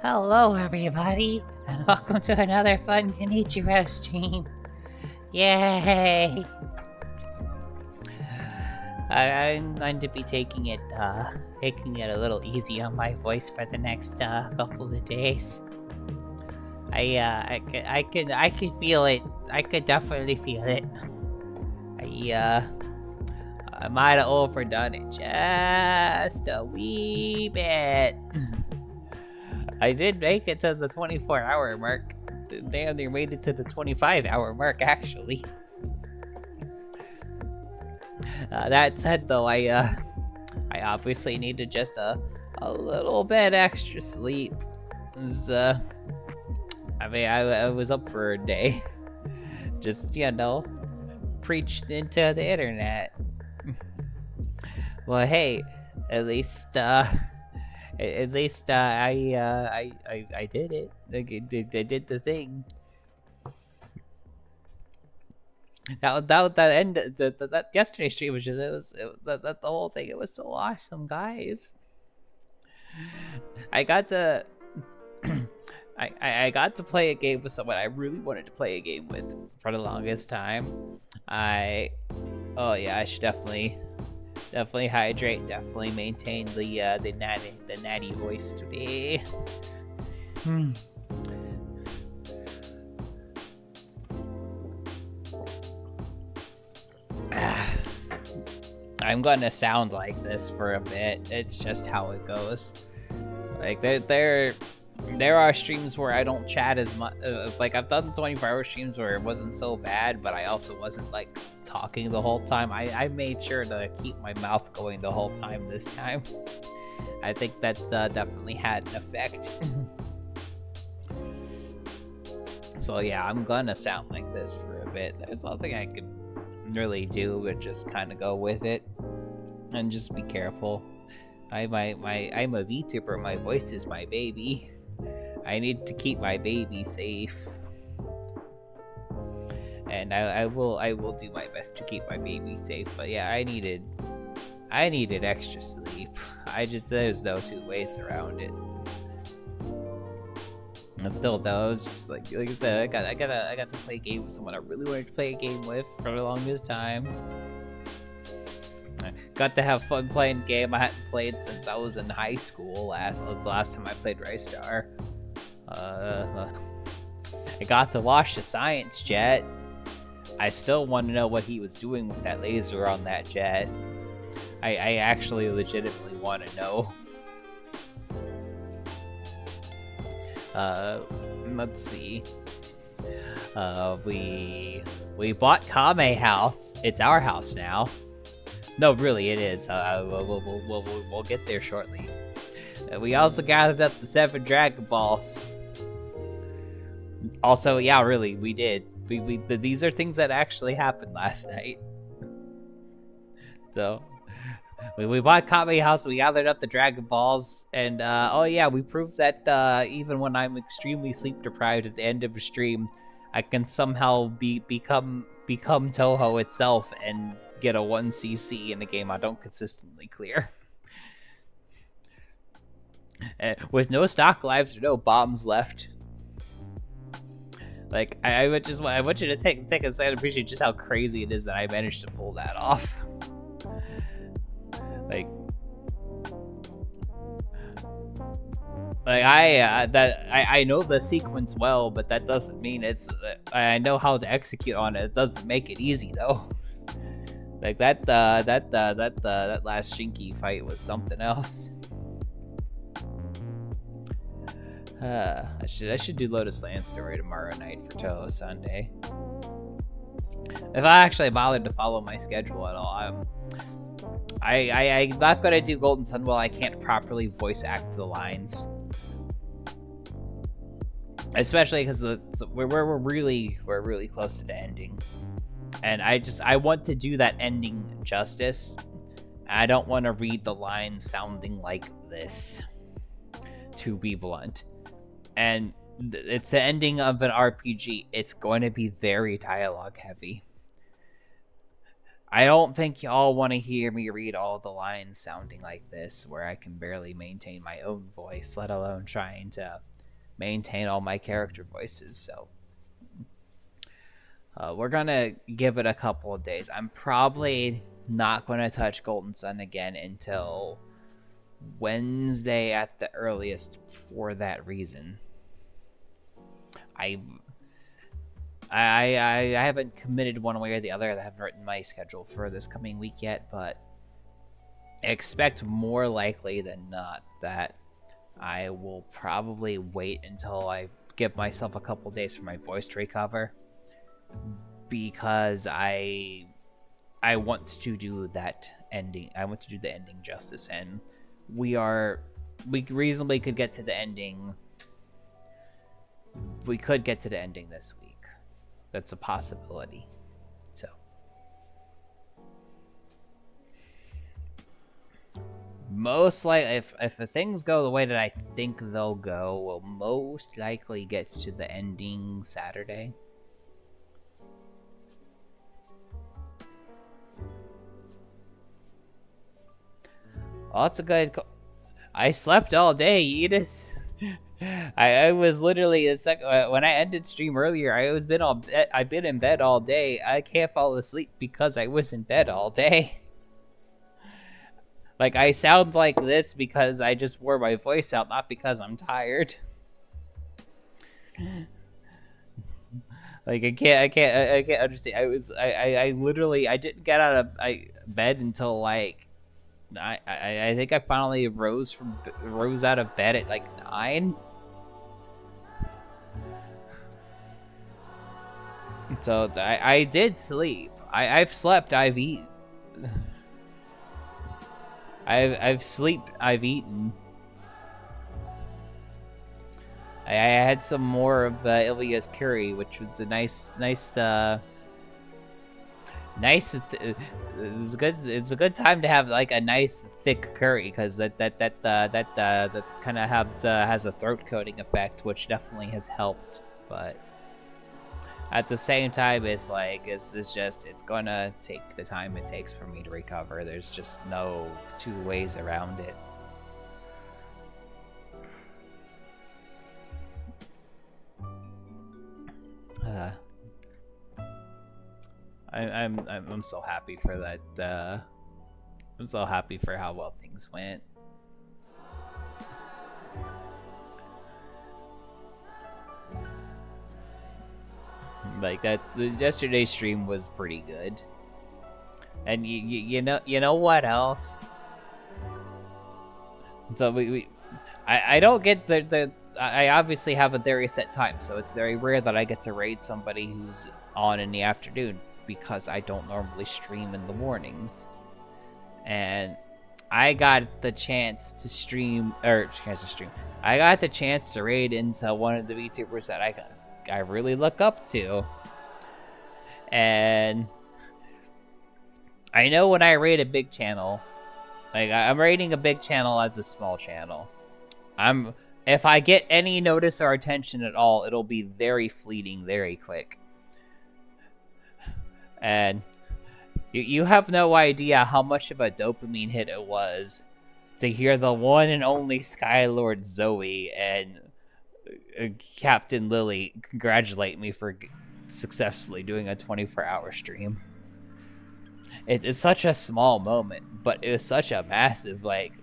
Hello, everybody, and welcome to another fun Kenichiro stream. Yay! I'm going to be taking it a little easy on my voice for the next couple of days. I can feel it. I could definitely feel it. I might have overdone it just a wee bit. I did make it to the 24-hour mark. Damn, they made it to the 25-hour mark, actually. That said, though, I obviously needed just a little bit extra sleep. I was up for a day. Just, preached into the internet. Well, hey, at least I did it. I did the thing. That yesterday's stream was just the whole thing. It was so awesome, guys. I got to I got to play a game with someone I really wanted to play a game with for the longest time. I should definitely hydrate, definitely maintain the natty voice today. I'm gonna sound like this for a bit. It's just how it goes. Like there are streams where I don't chat as much. Like I've done 24-hour streams where it wasn't so bad, but I also wasn't like talking the whole time. I made sure to keep my mouth going the whole time this time. I think that definitely had an effect. So yeah, I'm gonna sound like this for a bit. There's nothing I could really do but just kind of go with it and just be careful. I'm a VTuber. My voice is my baby. I need to keep my baby safe, and I will do my best to keep my baby safe. But yeah, I needed extra sleep. There's no two ways around it. And still though, I was just like I said, I got to play a game with someone I really wanted to play a game with for the longest time. I got to have fun playing a game I hadn't played since I was in high school. That was the last time I played Rise Star. I got to watch the science jet. I still want to know what he was doing with that laser on that jet. I actually legitimately want to know. Let's see. We bought Kame house. It's our house now. No, really, it is. We'll get there shortly. We also gathered up the 7 Dragon Balls. Also, yeah, really, we did. These are things that actually happened last night. So, we bought Kame House, we gathered up the Dragon Balls, and oh yeah, we proved that even when I'm extremely sleep deprived at the end of a stream, I can somehow become Toho itself and get a 1cc in a game I don't consistently clear. With no stock lives or no bombs left. Like, I want you to take a second and appreciate just how crazy it is that I managed to pull that off. I know the sequence well, but that doesn't mean I know how to execute on it. It doesn't make it easy though. Like that last Shinky fight was something else. I should do Lotus Land Story tomorrow night for Toho Sunday. If I actually bothered to follow my schedule at all, I'm not gonna do Golden Sun while I can't properly voice act the lines. Especially because we're really close to the ending, and I want to do that ending justice. I don't want to read the lines sounding like this, to be blunt. And it's the ending of an RPG. It's going to be very dialogue heavy. I don't think y'all want to hear me read all the lines sounding like this, where I can barely maintain my own voice, let alone trying to maintain all my character voices. So we're gonna give it a couple of days. I'm probably not gonna touch Golden Sun again until Wednesday at the earliest for that reason. I haven't committed one way or the other. I haven't written my schedule for this coming week yet, but expect more likely than not that I will probably wait until I give myself a couple days for my voice to recover, because I want to do that ending. I want to do the ending justice, and we reasonably could get to the ending. We could get to the ending this week. That's a possibility. So most likely, if things go the way that I think they'll go, we'll most likely get to the ending Saturday. Oh, that's a good. I slept all day, Edis. I was literally when I ended stream earlier. I've been in bed all day. I can't fall asleep because I was in bed all day. Like, I sound like this because I just wore my voice out, not because I'm tired. Like, I can't understand. I literally didn't get out of bed until like I think I finally rose out of bed at like 9. So I did sleep. I've slept. I've eaten. I've slept. I've eaten. I had some more of Ilya's curry, which was a nice. It's a good time to have like a nice thick curry, because that kind of has a throat coating effect, which definitely has helped. But at the same time, it's gonna take the time it takes for me to recover. There's just no two ways around it. I'm so happy for that. I'm so happy for how well things went. Like that, yesterday's stream was pretty good. And you know what else? So I don't get I obviously have a very set time, so it's very rare that I get to raid somebody who's on in the afternoon, because I don't normally stream in the mornings. And I got the chance to stream, I got the chance to raid into one of the VTubers that I really look up to. And I know when I raid a big channel, like I'm raiding a big channel as a small channel. If I get any notice or attention at all, it'll be very fleeting, very quick. And you have no idea how much of a dopamine hit it was to hear the one and only Skylord Zoe and Captain Lily congratulate me for successfully doing a 24-hour stream. It's such a small moment, but it was such a massive like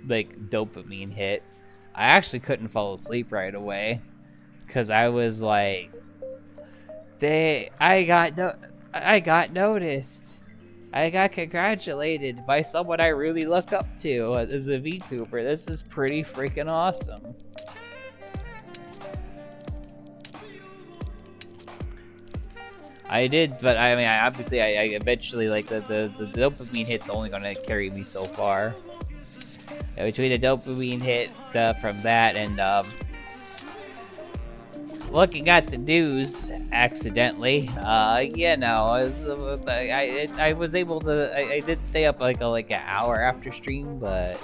dopamine hit. I actually couldn't fall asleep right away because I was like, I got noticed. I got congratulated by someone I really look up to as a VTuber. This is pretty freaking awesome. I did, but I mean, I eventually, like, the dopamine hit's only gonna carry me so far. Yeah, between the dopamine hit from that and looking at the news accidentally, you know, I was able to. I did stay up like an hour after stream, but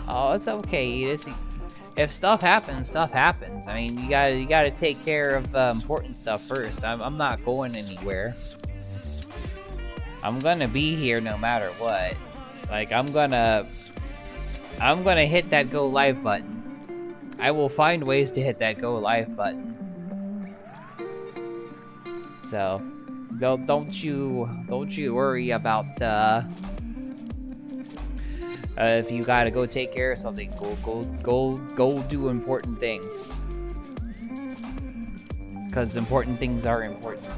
oh, it's okay. If stuff happens, stuff happens. I mean, you gotta take care of important stuff first. I'm not going anywhere. I'm gonna be here no matter what. Like, I'm gonna hit that go live button. I will find ways to hit that go live button. So, don't you worry about if you gotta go take care of something. Go do important things. Because important things are important.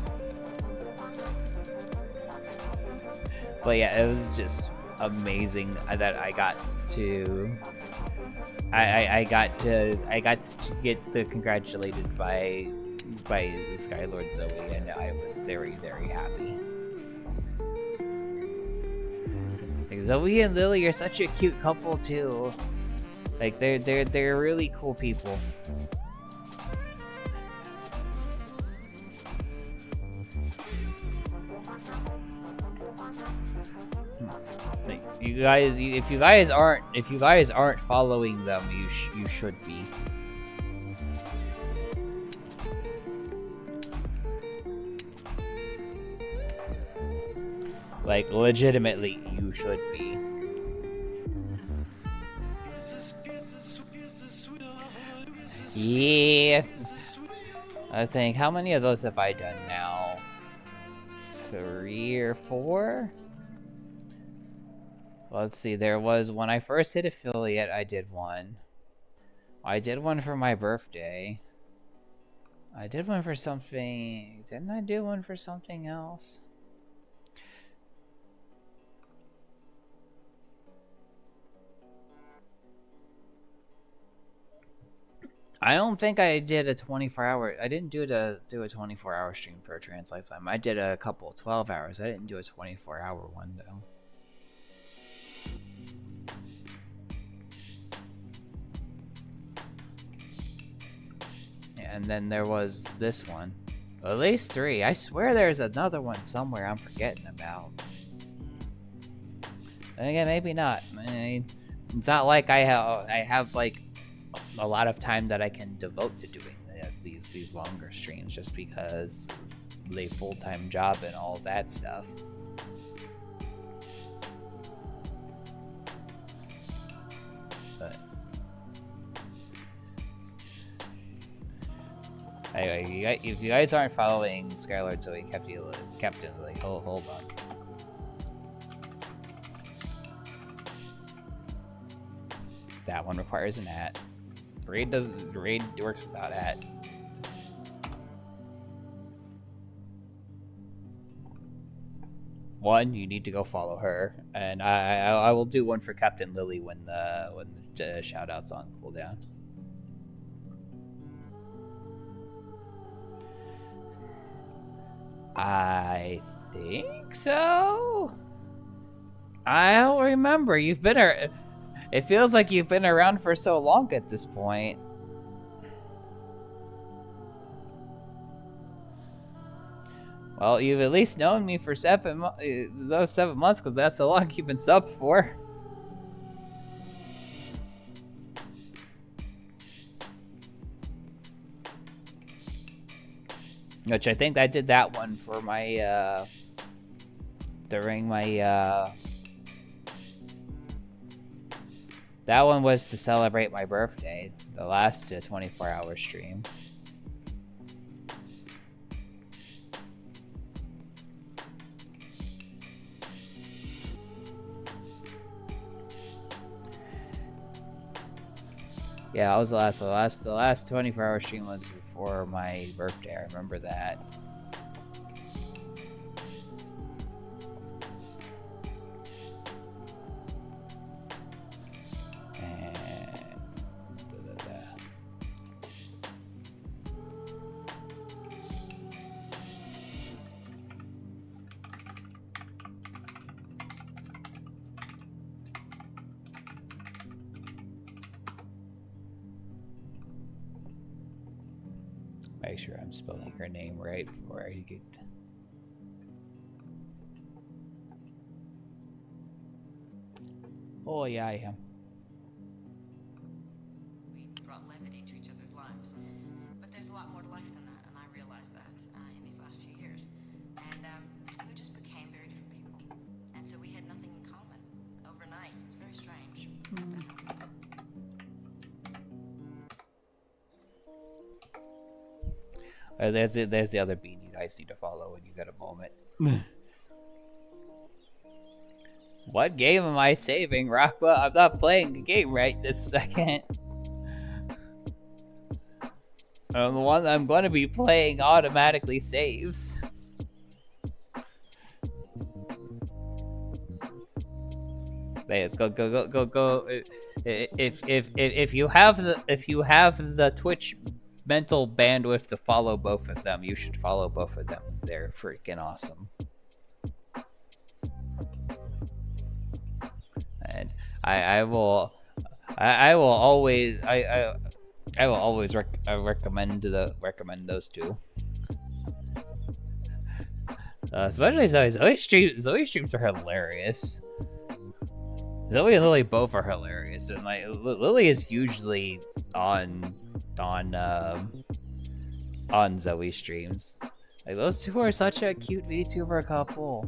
But yeah, it was just amazing that I got to get congratulated by the Skylord Zoe, and I was very, very happy. Like, Zoe and Lily are such a cute couple too. Like they're really cool people. Like, if you guys aren't following them, you should be. Like, legitimately, you should be. Yeah. I think, how many of those have I done now? 3 or 4? Let's see, there was, when I first hit affiliate, I did one. I did one for my birthday. I did one for something, didn't I do one for something else? I don't think I did a 24-hour. I didn't do a 24-hour stream for a Trans Lifetime. I did a couple 12 hours. I didn't do a 24-hour one though. And then there was this one. At least 3. I swear there's another one somewhere I'm forgetting about. And again, maybe not. I mean, it's not like I have like a lot of time that I can devote to doing these longer streams, just because the full-time job and all that stuff. But anyway, if you guys aren't following Skylord Zoe Captain Lily, hold on. That one requires an at. Raid works without at. One, you need to go follow her, and I will do one for Captain Lily when the shout out's on cooldown. I think so. I don't remember. You've been it feels like you've been around for so long at this point. Well, you've at least known me for 7 months, because that's how long you've been subbed for. Which I think I did that one for my, during my, that one was to celebrate my birthday, the last 24-hour stream. Yeah, that was the last one. The last 24-hour stream was before my birthday. I remember that. Make sure I'm spelling her name right before I get... Oh yeah, I am. We brought levity to each other's lives, but there's a lot more to life than that, and I realized that in these last few years. And we just became very different people, and so we had nothing in common. Overnight, There's the other bean you guys need to follow when you get a moment. What game am I saving, Rockba? I'm not playing the game right this second. The one I'm going to be playing automatically saves. Let's go. If you have the Twitch mental bandwidth to follow both of them, you should follow both of them. They're freaking awesome. And I will always recommend those two. Especially Zoe streams are hilarious. Zoe and Lily both are hilarious, and like Lily is usually on Zoe streams. Like those two are such a cute VTuber couple.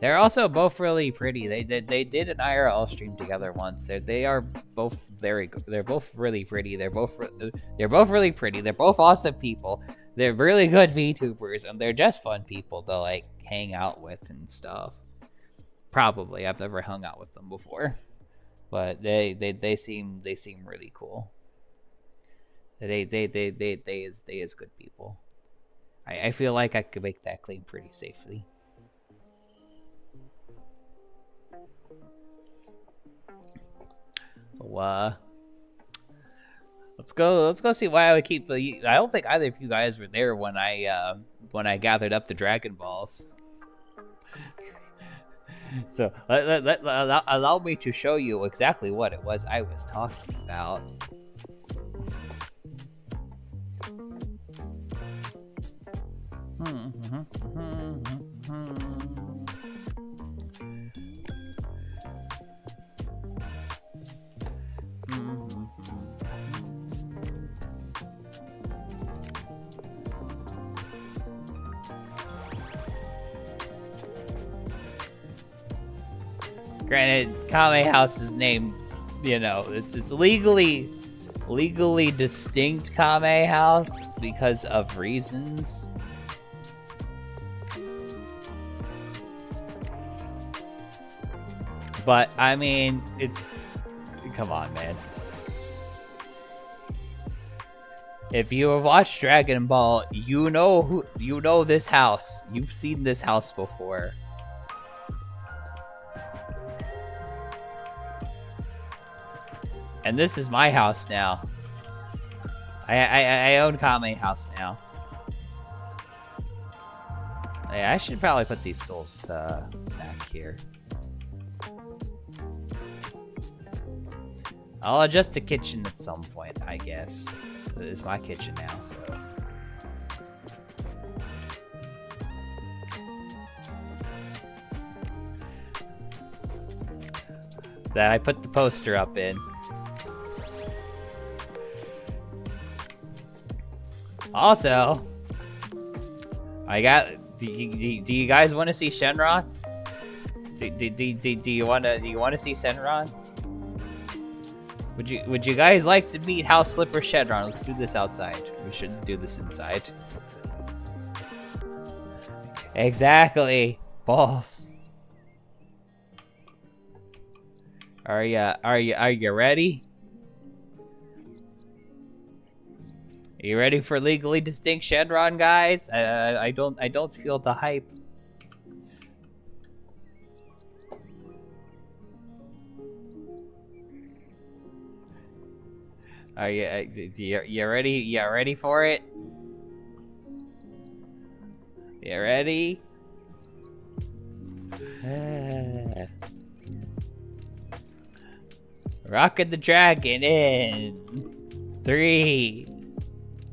They're also both really pretty. They did an IRL stream together once. They are both very good. They're both really pretty. They're both really pretty. They're both awesome people. They're really good VTubers, and they're just fun people to like hang out with and stuff. Probably, I've never hung out with them before, but they seem really cool. They is good people. I feel like I could make that claim pretty safely. So let's go see why I would keep the. I don't think either of you guys were there when I gathered up the Dragon Balls. So allow me to show you exactly what it was I was talking about. Granted, Kame House is named, you know, it's legally distinct Kame House because of reasons. But I mean, come on, man. If you have watched Dragon Ball, you know this house. You've seen this house before. And this is my house now. I own Kame House now. Yeah, I should probably put these stools back here. I'll adjust the kitchen at some point, I guess. It's my kitchen now, so. That I put the poster up in. Also, do you guys want to see Shenron? Do you want to see Shenron? Would you guys like to meet House Slipper Shenron? Let's do this outside. We shouldn't do this inside. Exactly, boss. Are you ready? Are you ready for legally distinct Shenron, guys? I don't feel the hype. Are you ready? You ready for it? You ready? Rocket the Dragon in 3,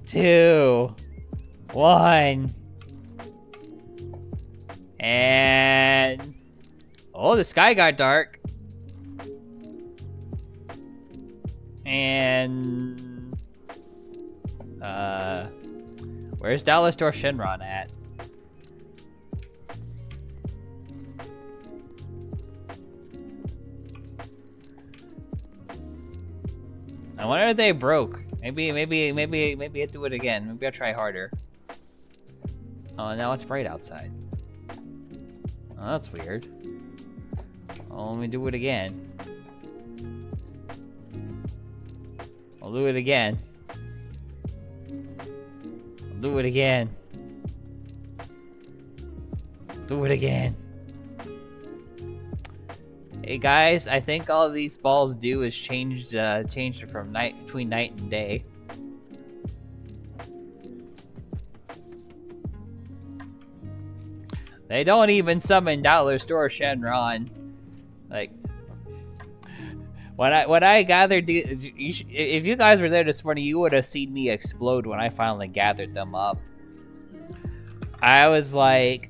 2, 1. And oh, the sky got dark. And where's Dallas Door Shenron at? I wonder if they broke. Maybe I do it again. Maybe I'll try harder. Oh, now it's bright outside. Oh, that's weird. Oh, let me do it again. I'll do it again. I'll do it again. Do it again. Hey guys, I think all these balls do is change it from between night and day. They don't even summon Dollar Store Shenron. Like, what I gathered, if you guys were there this morning, you would have seen me explode when I finally gathered them up. I was like,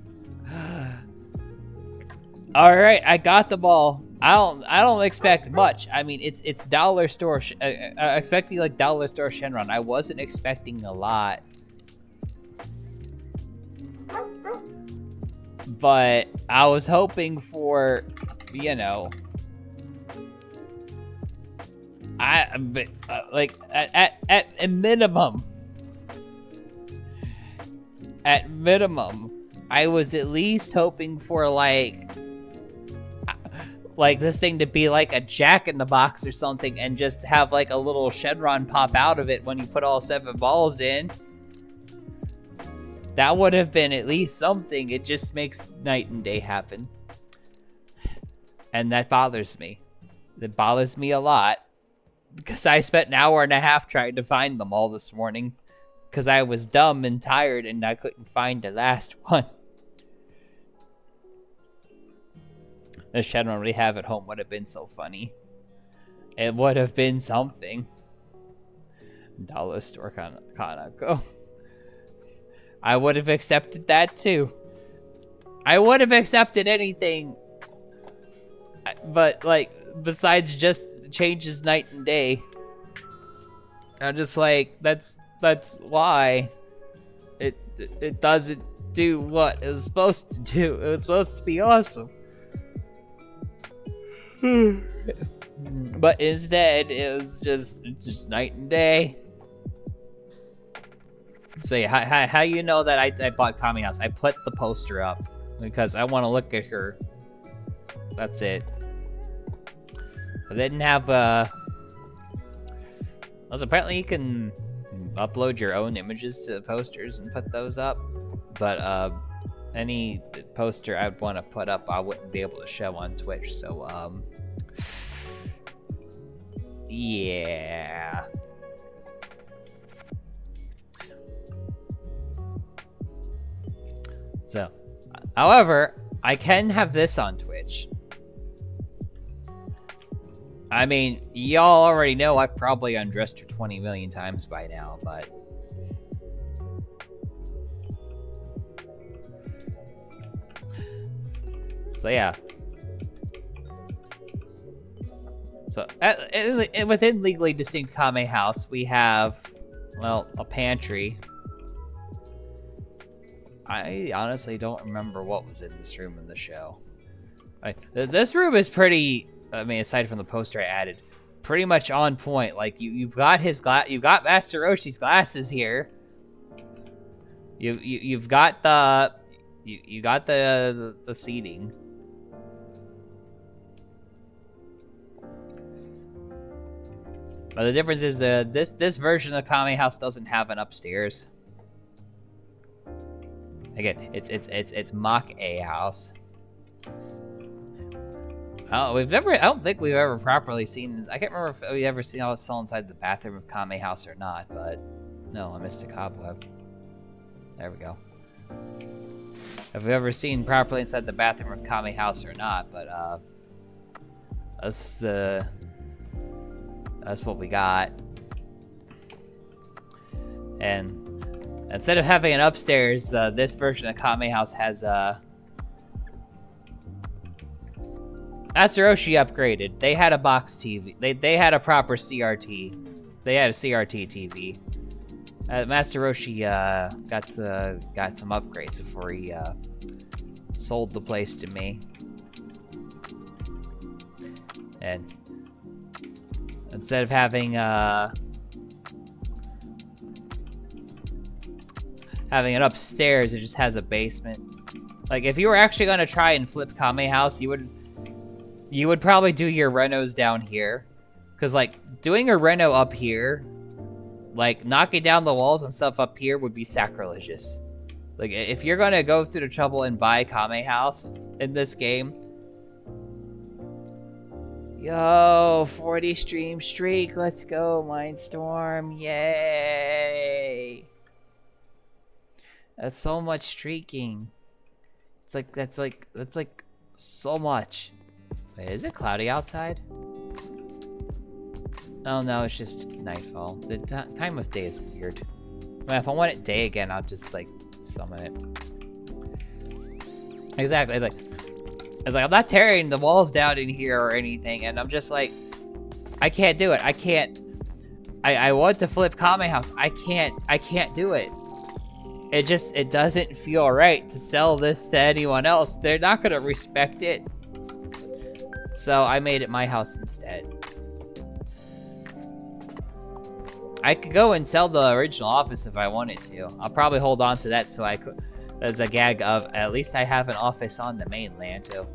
all right, I got the ball. I don't expect much. I mean, it's Dollar Store. Expecting like Dollar Store Shenron. I wasn't expecting a lot. But I was hoping for, you know, like at a minimum, I was at least hoping for like this thing to be like a Jack in the Box or something, and just have like a little Shenron pop out of it when you put all 7 balls in. That would have been at least something. It just makes night and day happen. And that bothers me. It bothers me a lot. Because I spent an hour and a half trying to find them all this morning. Because I was dumb and tired and I couldn't find the last one. The Shenron we have at home would have been so funny. It would have been something. Dollar Store Kanako. I would have accepted that too. I would have accepted anything. But like, besides just changes night and day. I'm just like, that's why it doesn't do what it was supposed to do. It was supposed to be awesome. But instead, it was just night and day. So yeah, how you know that I bought Kami House? I put the poster up because I want to look at her. That's it. I didn't have also apparently you can upload your own images to the posters and put those up, but any poster I'd want to put up I wouldn't be able to show on Twitch. So yeah. So, however, I can have this on Twitch. I mean, y'all already know I've probably undressed her 20 million times by now, but... So, yeah. So, within Legally Distinct Kame House, we have, well, a pantry. I honestly don't remember what was in this room in the show. This room is pretty, I mean, aside from the poster I added, pretty much on point. Like, you've got you've got Master Roshi's glasses here. You've got the seating. But the difference is this version of the Kame House doesn't have an upstairs. Again, it's mock A house. Oh, I don't think we've ever properly seen. I can't remember if we ever seen how it's still inside the bathroom of Kame House or not. But no, I missed a cobweb. There we go. Have we ever seen properly inside the bathroom of Kame House or not? But that's what we got. And instead of having an upstairs, this version of Kame House has Master Roshi upgraded. They had a box TV. They had a proper CRT. They had a CRT TV. Master Roshi got some upgrades before he sold the place to me. And instead of having having it upstairs, it just has a basement. Like, if you were actually gonna try and flip Kame House, you would probably do your renos down here. Cause like, doing a reno up here, like, knocking down the walls and stuff up here would be sacrilegious. Like, if you're gonna go through the trouble and buy Kame House in this game, yo, 40 stream streak, let's go, Mindstorm, yay! That's so much streaking. It's like, that's like so much. Wait, is it cloudy outside? Oh no, it's just nightfall. The time of day is weird. I mean, if I want it day again, I'll just like summon it. Exactly, it's like I'm not tearing the walls down in here or anything, and I'm just like, I can't do it. I can't. I want to flip Kame House. I can't do it. It doesn't feel right to sell this to anyone else. They're not gonna respect it. So I made it my house instead. I could go and sell the original office if I wanted to. I'll probably hold on to that so I could, as a gag of, at least I have an office on the mainland too.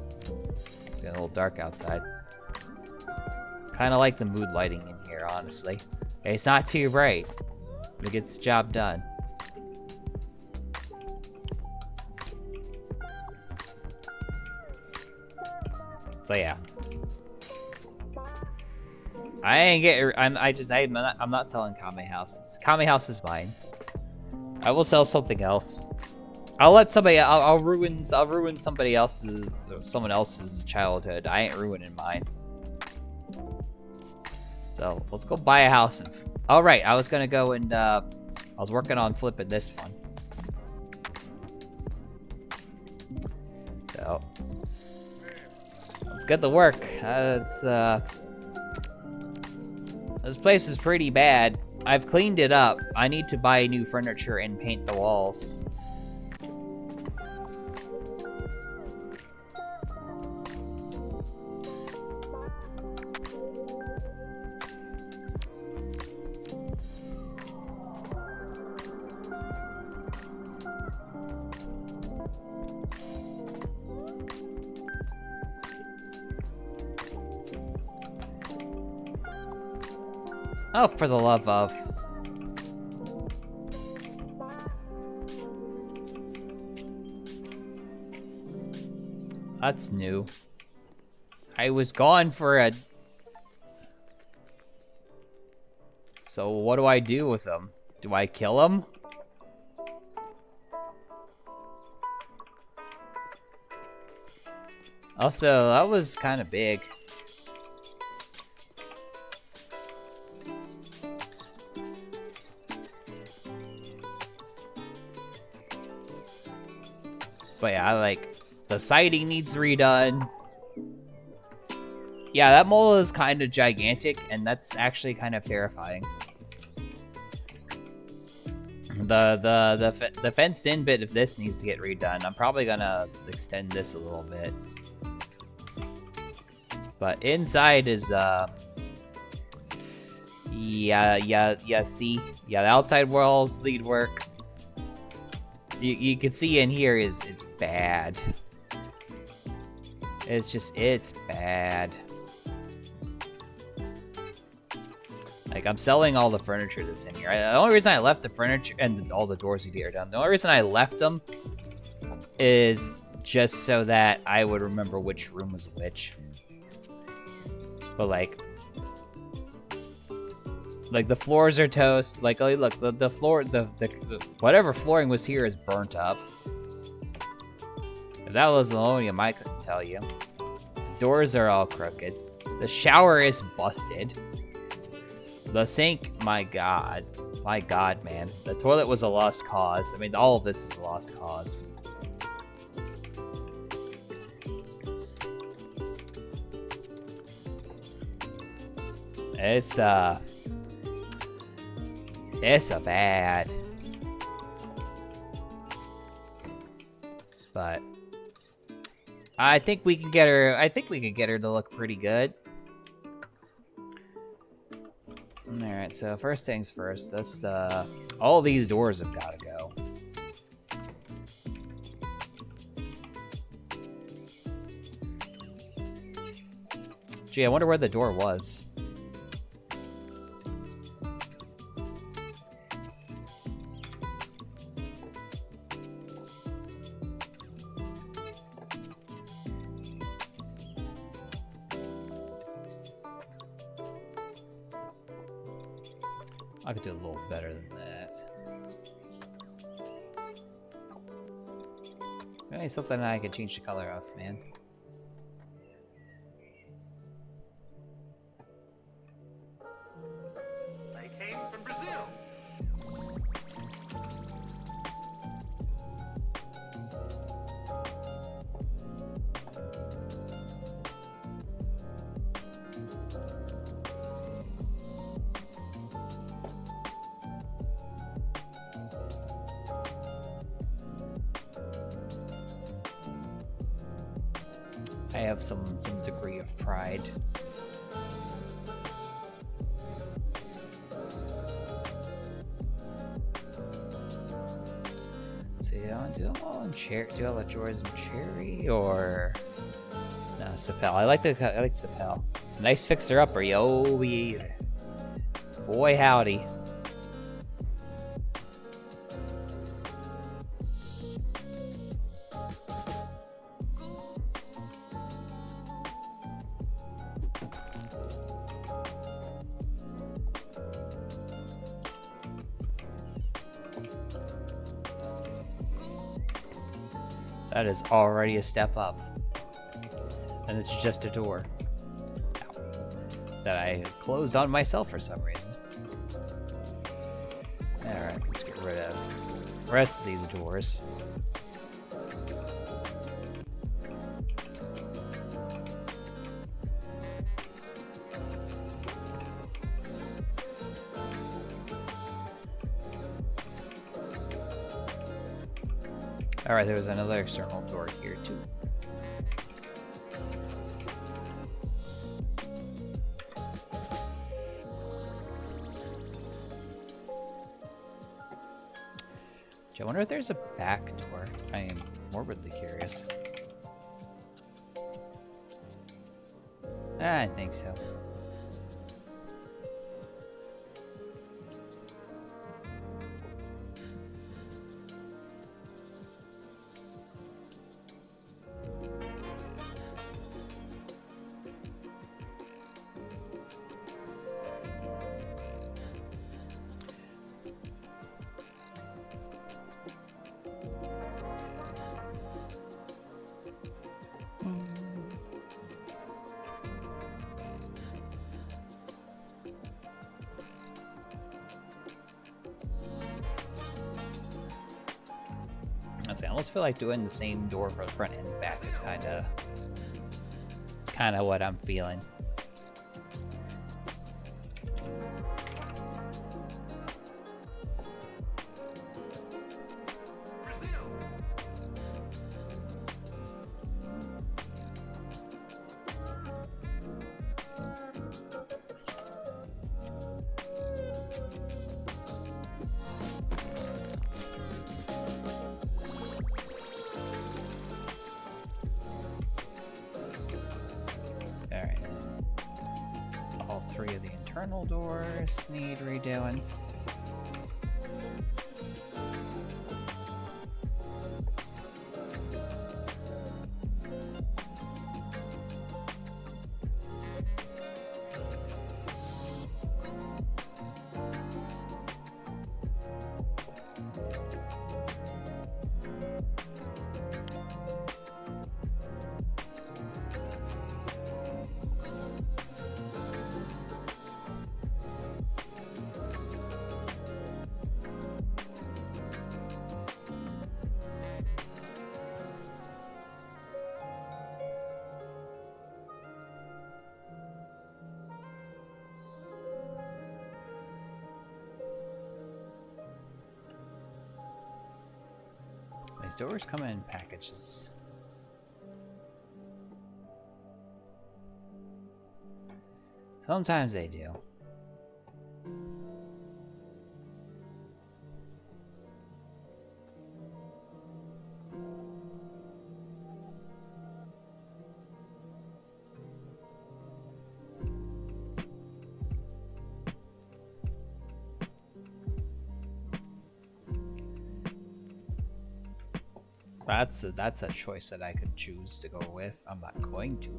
Getting a little dark outside. Kind of like the mood lighting in here, honestly. It's not too bright, but it gets the job done. So yeah. I'm not selling Kame House. Kame House is mine. I will sell something else. I'll let somebody. I'll ruin somebody else's, someone else's childhood. I ain't ruining mine. So let's go buy a house. And all right, I was gonna go and I was working on flipping this one. So let's get to work. This place is pretty bad. I've cleaned it up. I need to buy new furniture and paint the walls. Oh, for the love of. That's new. I was gone for a... So what do I do with them? Do I kill them? Also, that was kind of big. But yeah, like, the siding needs redone. Yeah, that mole is kind of gigantic, and that's actually kind of terrifying. The fenced-in bit of this needs to get redone. I'm probably gonna extend this a little bit. But inside is, see? Yeah, the outside walls need work. You can see in here it's bad. It's bad. Like, I'm selling all the furniture that's in here. The only reason I left the furniture and all the doors are done, the only reason I left them is just so that I would remember which room was which. But like the floors are toast. Like, oh, look, the floor, the whatever flooring was here is burnt up. If that was linoleum, I couldn't tell you. Doors are all crooked. The shower is busted. The sink, my god, man. The toilet was a lost cause. I mean, all of this is a lost cause. It's a bad. But I think we can get her. I think we can get her to look pretty good. All right. So first things first. This all these doors have got to go. Gee, I wonder where the door was. I could do a little better than that. Maybe something I could change the color of, man. I came from Brazil. I have some degree of pride. So yeah, do them all in cherry. Do all the drawers in cherry or no Sapel? I like Sapel. Nice fixer upper, yo. Boy howdy. That is already a step up. And it's just a door. That I closed on myself for some reason. Alright, let's get rid of the rest of these doors. Alright, there was another external door here too. I wonder if there's a back door. I am morbidly curious. I think so. I almost feel like doing the same door for the front and back is kind of what I'm feeling. Doors need redoing. These doors come in packages. Sometimes they do. That's a choice that I could choose to go with. I'm not going to.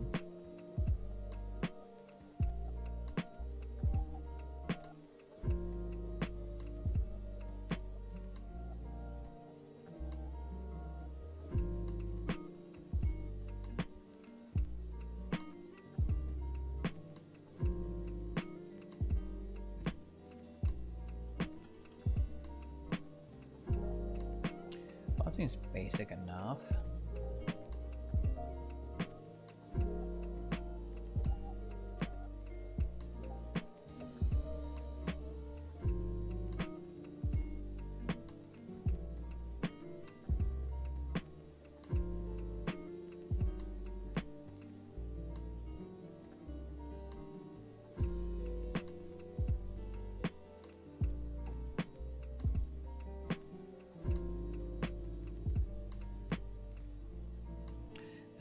I think it's basic enough.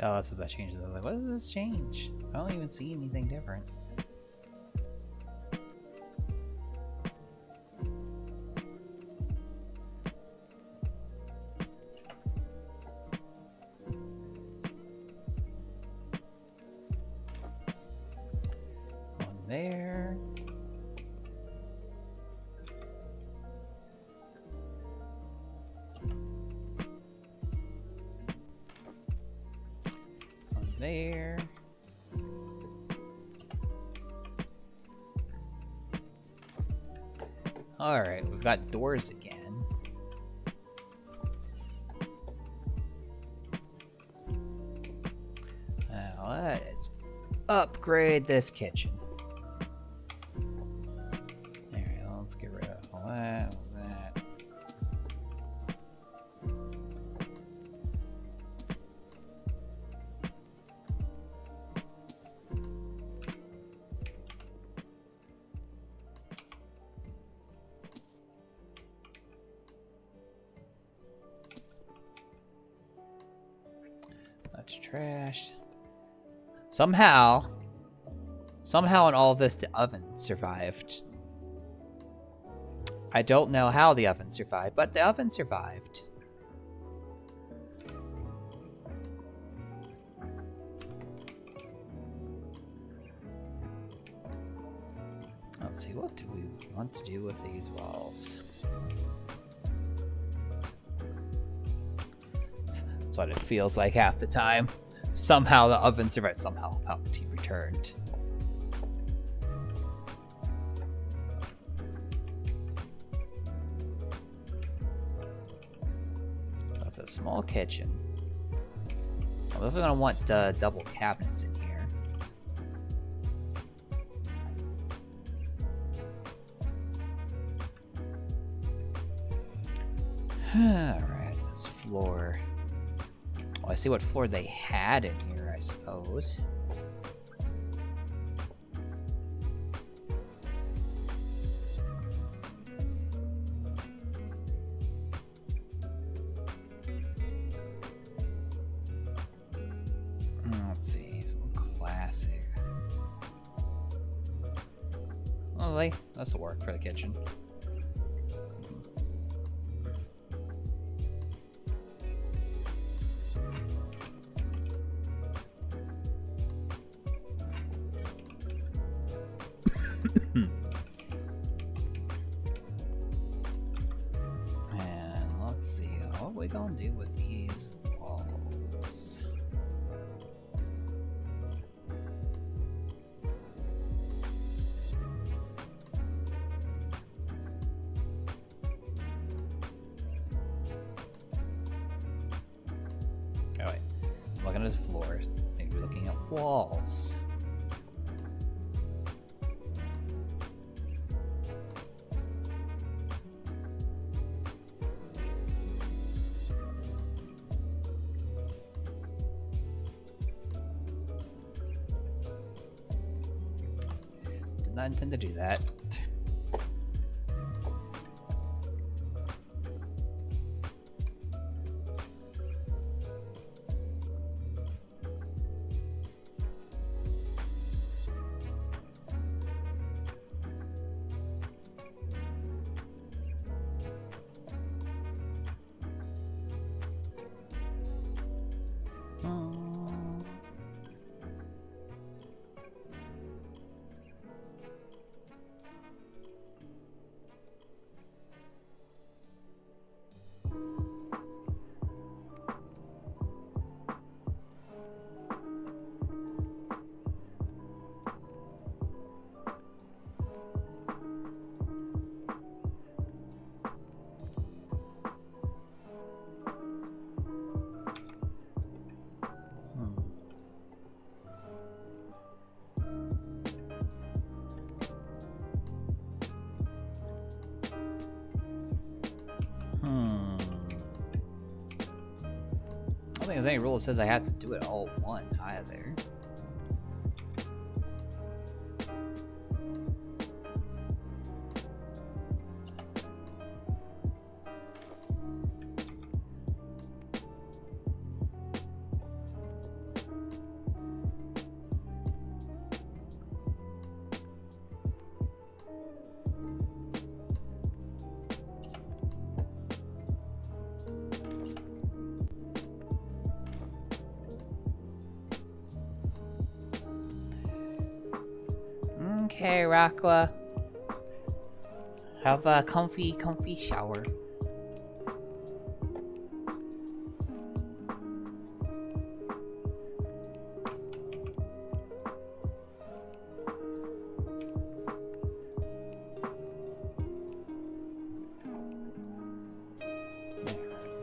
Oh, that's what that changes. I was like, what does this change? I don't even see anything different. One there. There. Alright, we've got doors again. Now let's upgrade this kitchen. Alright, let's get rid of all that. That's trashed. Somehow in all of this, the oven survived. I don't know how the oven survived, but the oven survived. Let's see, what do we want to do with these walls? That's what it feels like half the time. Somehow the oven survived, somehow Palpatine returned. That's a small kitchen. So I'm definitely gonna want double cabinets in here. Alright, this floor. Well, I see what floor they had in here, I suppose. Let's see, some classic. Oh, this'll work for the kitchen. And let's see, what are we gonna do with these walls? Oh wait, I'm looking at the floors. I think we're looking at walls. Did not intend to do that. I don't think there's any rule that says I have to do it all at once either. Okay, Rakwa. Have a comfy shower.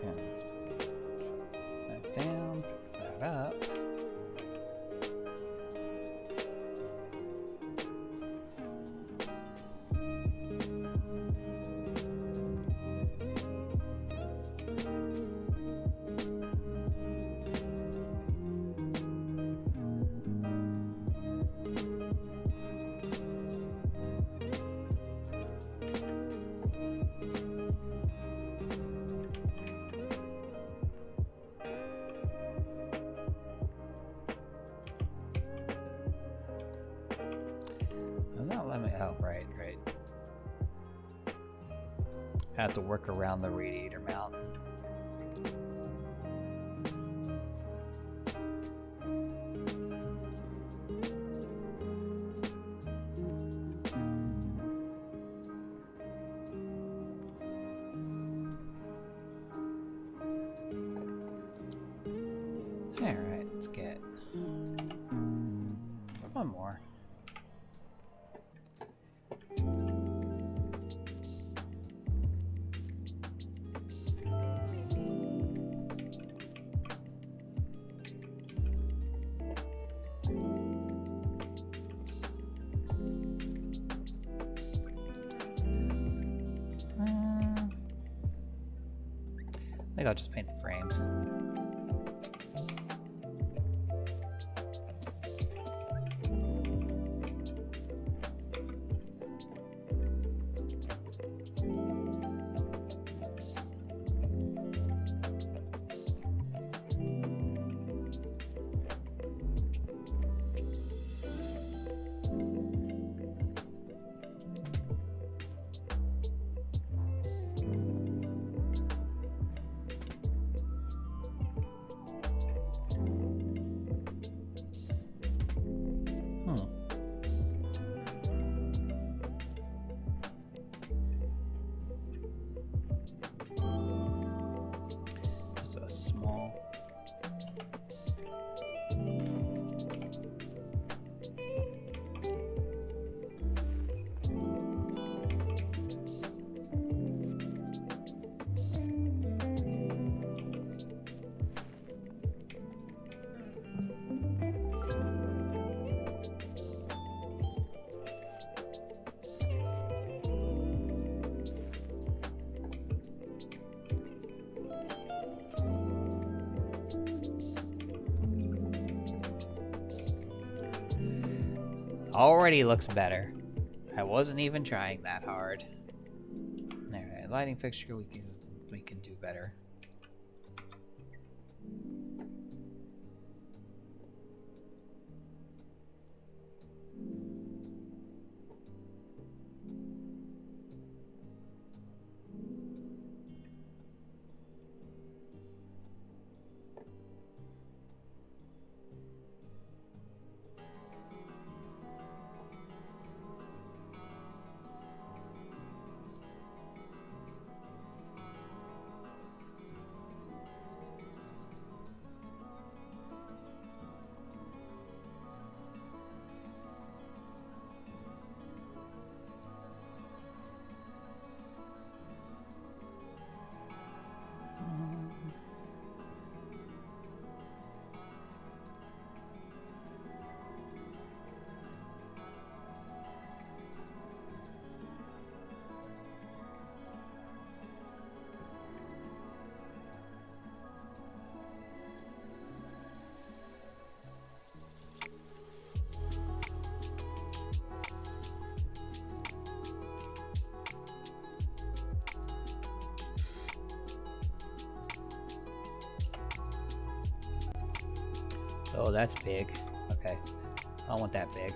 Let's put that down, pick that up. Oh, right. I have to work around the radiator mount. Alright, let's get one more. I think I'll just paint the frames. Just a small. Already looks better. I wasn't even trying that hard. Alright, lighting fixture we can do better. Oh, that's big. Okay. I don't want that big.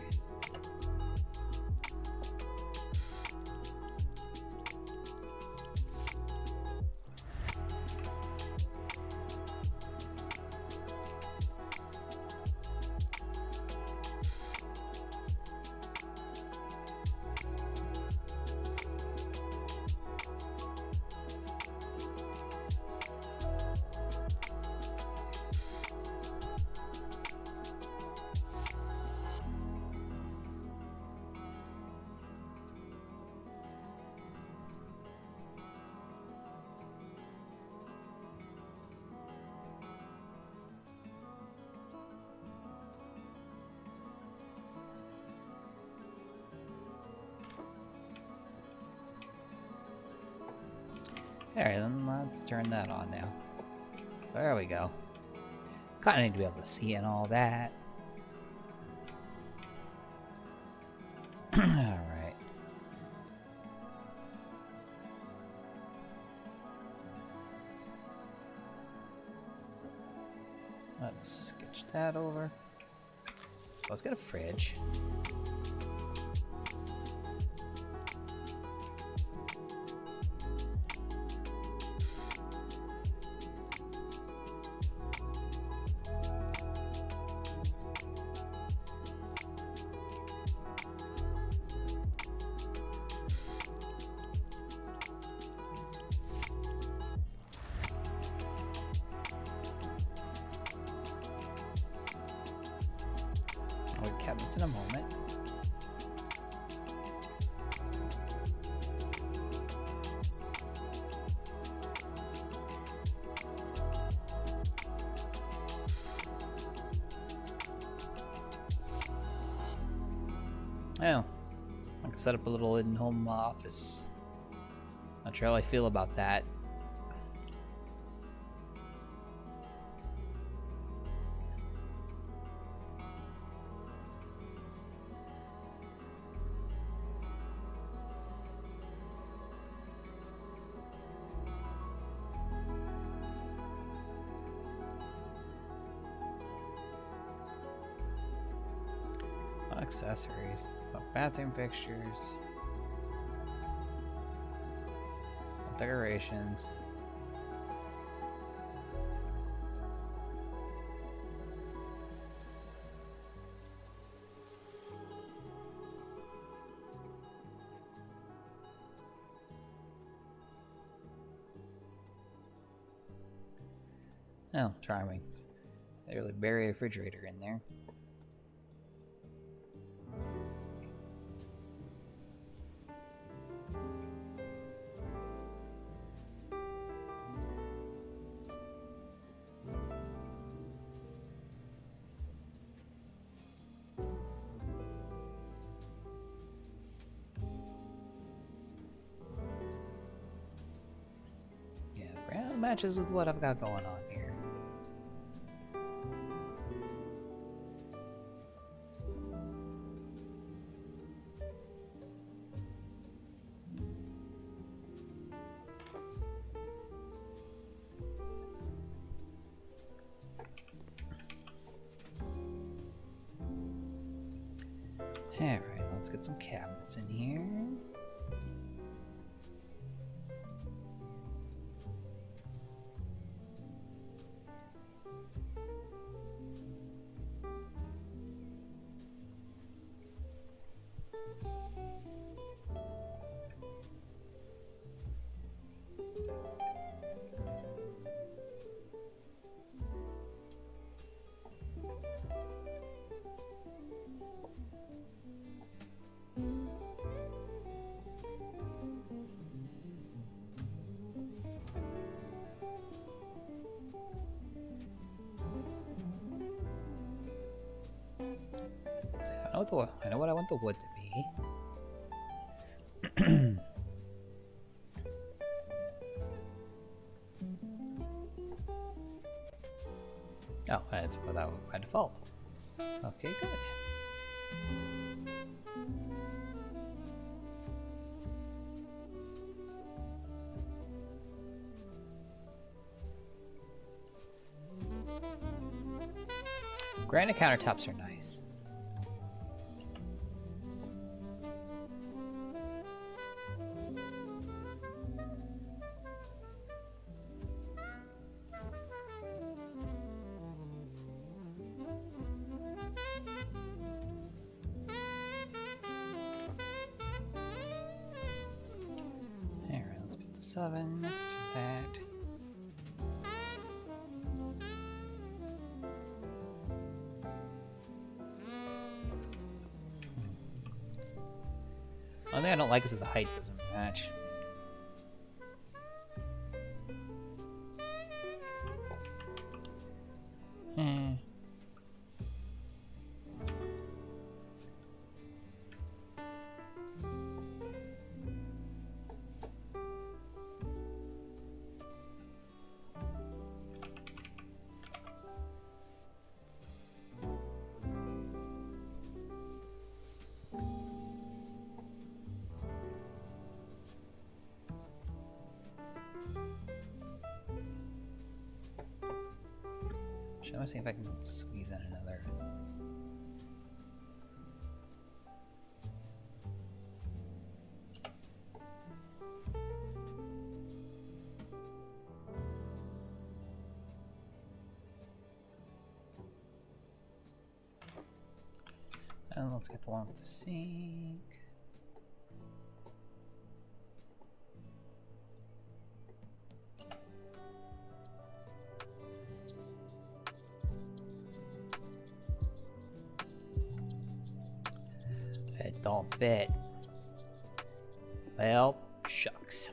Alright, then let's turn that on now. There we go. Kinda need to be able to see and all that. Alright. Let's sketch that over. Let's get a fridge. Cabinets in a moment. Well, I can set up a little in-home office. Not sure how I feel about that. Accessories, bathroom fixtures, decorations. Oh, charming. They really bury a refrigerator in there. Matches with what I've got going on here. Alright, let's get some cabinets in here. I know what I want the wood to be. Oh, that's without by default. Okay, good. Granite countertops are nice. Alright, let's put the 7 next to that. One thing I don't like is that the height doesn't match. Let me see if I can squeeze in another. And let's get the one with the sink. It don't fit. Well, shucks.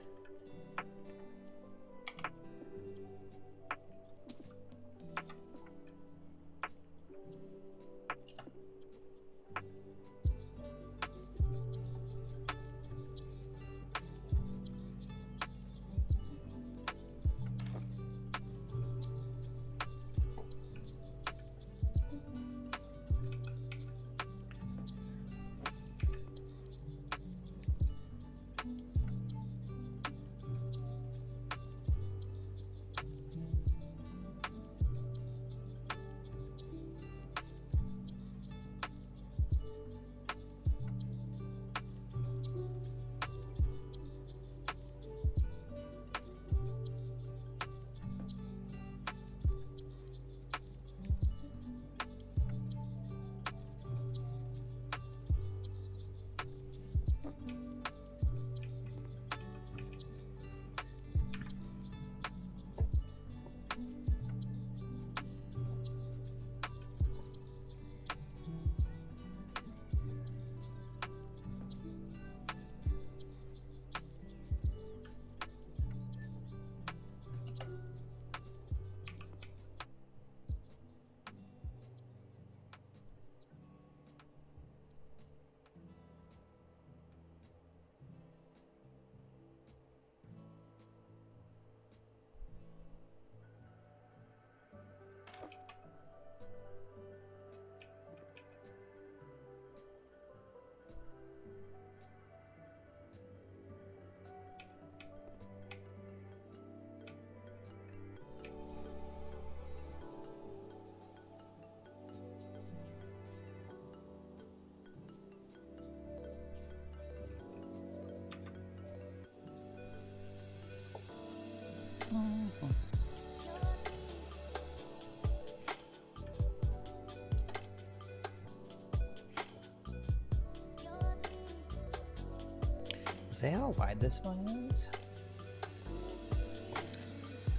Say how wide this one is?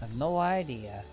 I have no idea.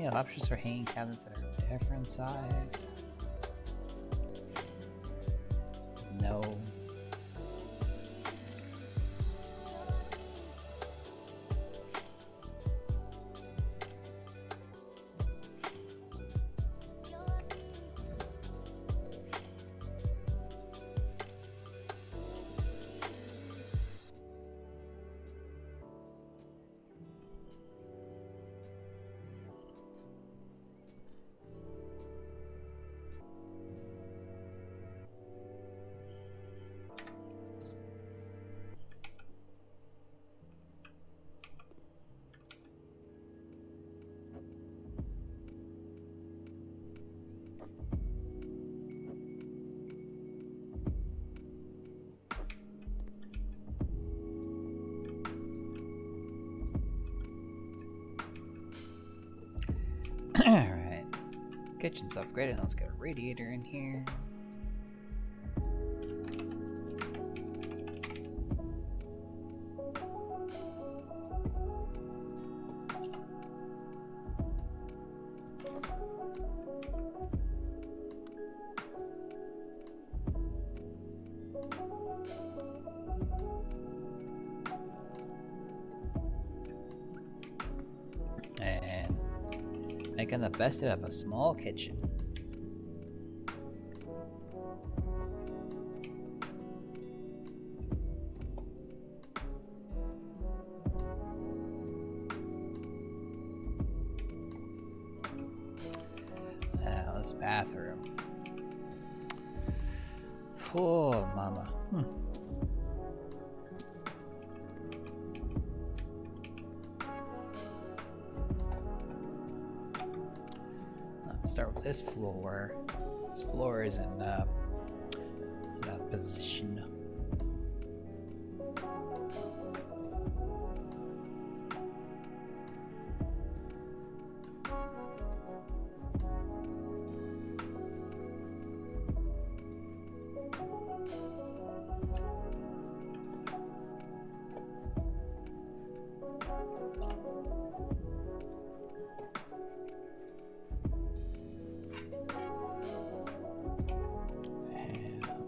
Plenty of options for hanging cabinets that are different size. No. Alright. Kitchen's upgraded. Let's get a radiator in here. And making the best out of a small kitchen. This bathroom. Oh, mama. Let's start with this floor. This floor is in a position.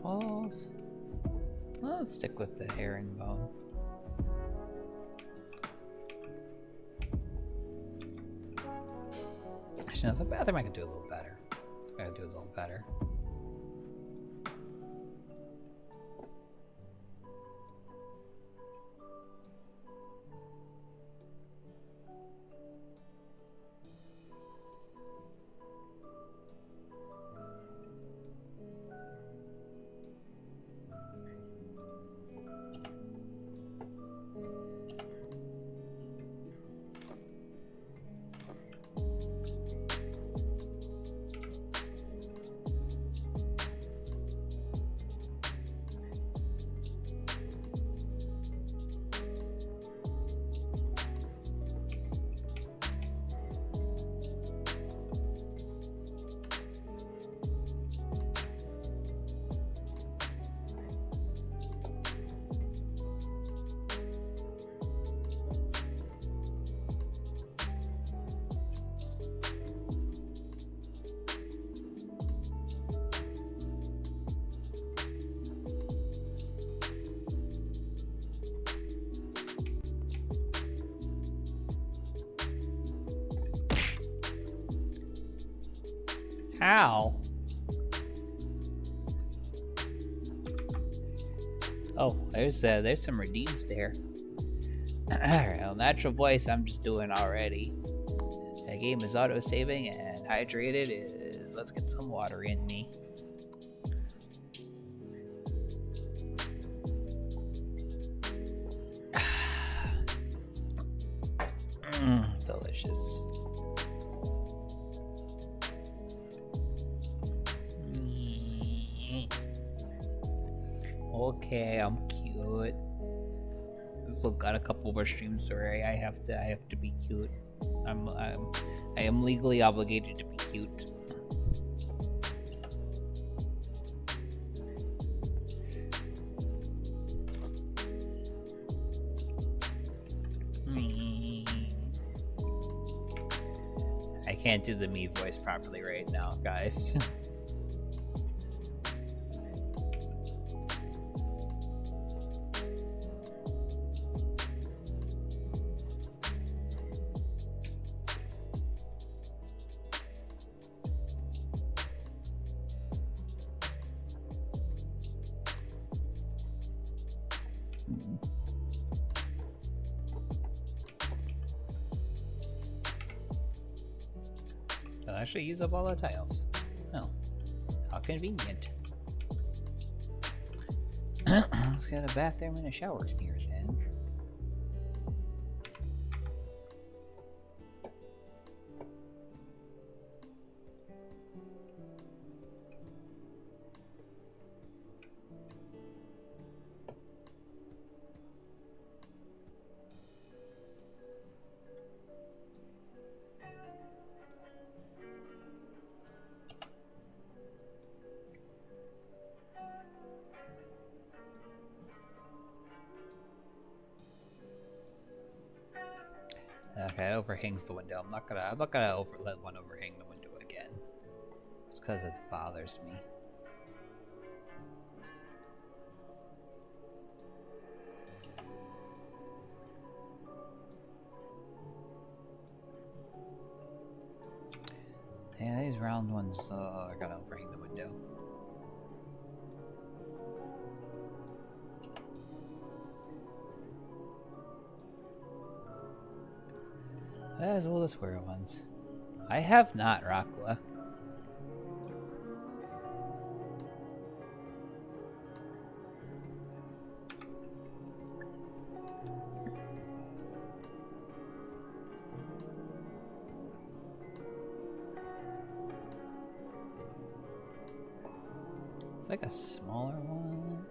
Walls. Well, let's stick with the herringbone. Actually, no, the bathroom I could do a little better. I could do a little better. How? Oh, there's some redeems there. Alright, well, natural voice I'm just doing already. The game is auto-saving and hydrated is let's get some water in me. Delicious. Okay, I'm cute. Still got a couple more streams where I have to be cute. I am legally obligated to be cute. can't do the me voice properly right now, guys. I'll actually use up all the tiles. Oh, how convenient. Let's get a bathroom and a shower in here then. Okay, it overhangs the window. I'm not gonna let one overhang the window again. Just because it bothers me. Yeah, these round ones are gonna overhang the window. As all the square ones. I have not, Rockwa. It's like a smaller one.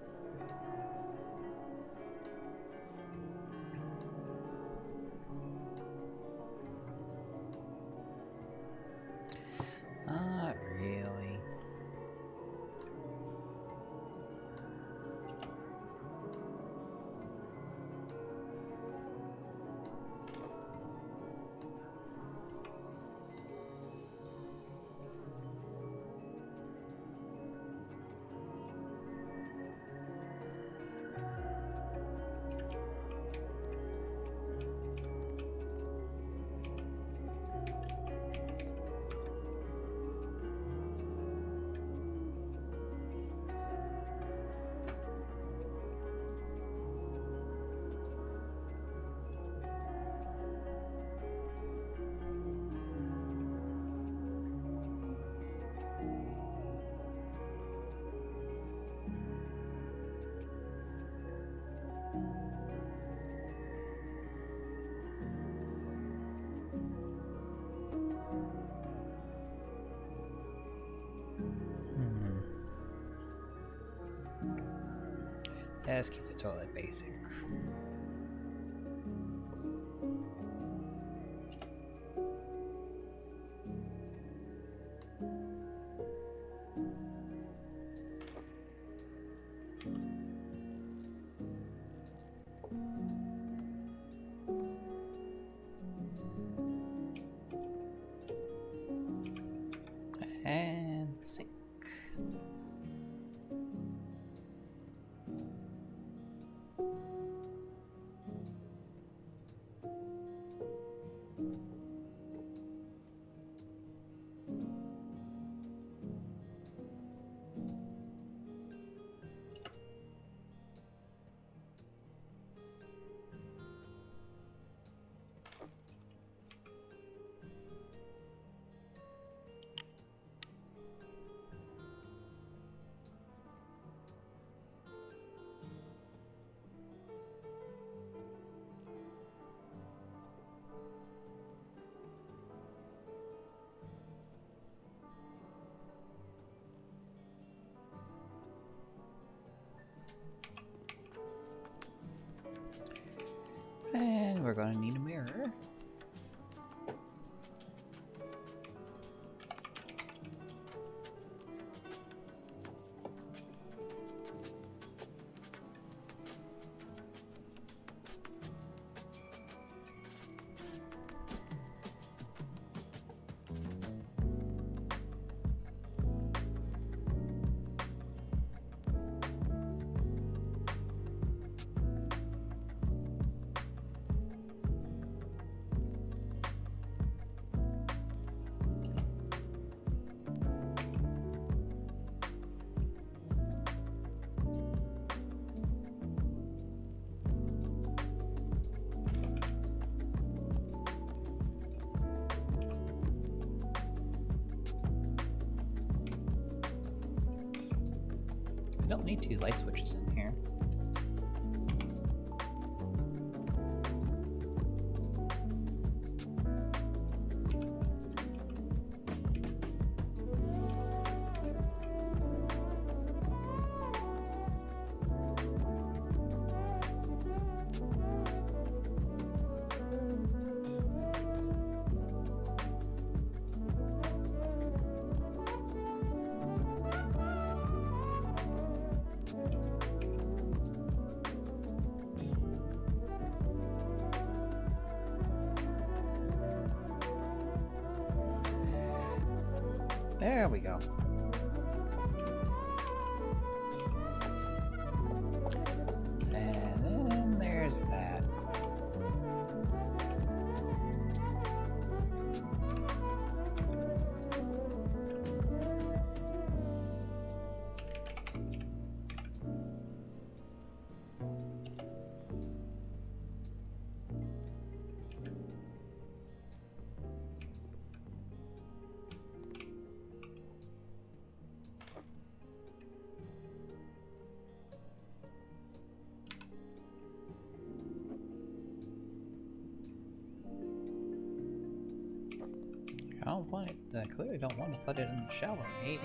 Not really. Let's keep the toilet basic. And sink. And we're gonna need a mirror. We don't need 2 light switches in here. There we go. And then there's that. I don't want it. I clearly don't want to put it in the shower, mate.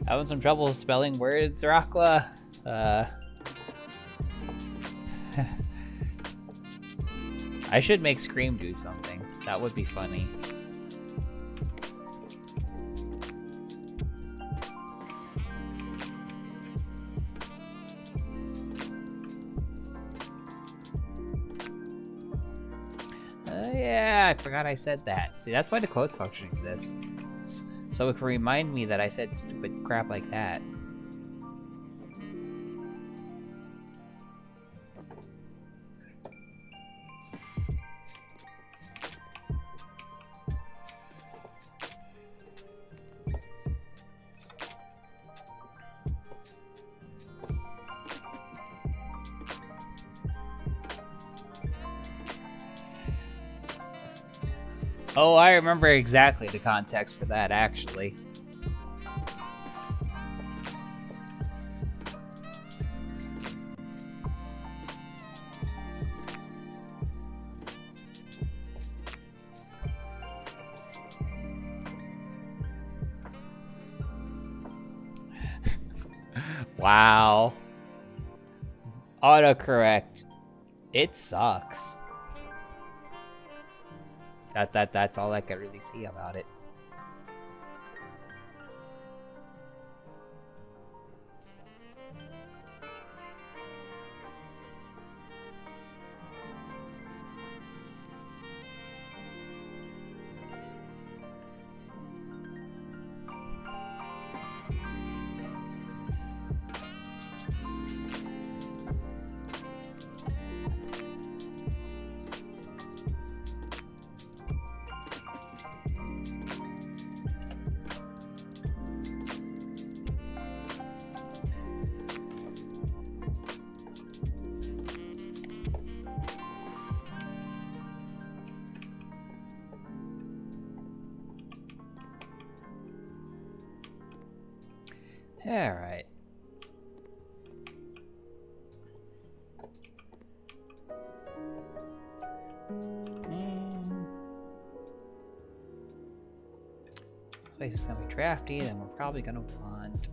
Having some trouble spelling words, Rockwa. I should make Scream do something. That would be funny. Yeah, I forgot I said that. See, that's why the quotes function exists. So it can remind me that I said stupid crap like that. Oh, I remember exactly the context for that, actually. Wow. Autocorrect. It sucks. That's all I can really see about it. All right. This place is gonna be drafty, and we're probably gonna want.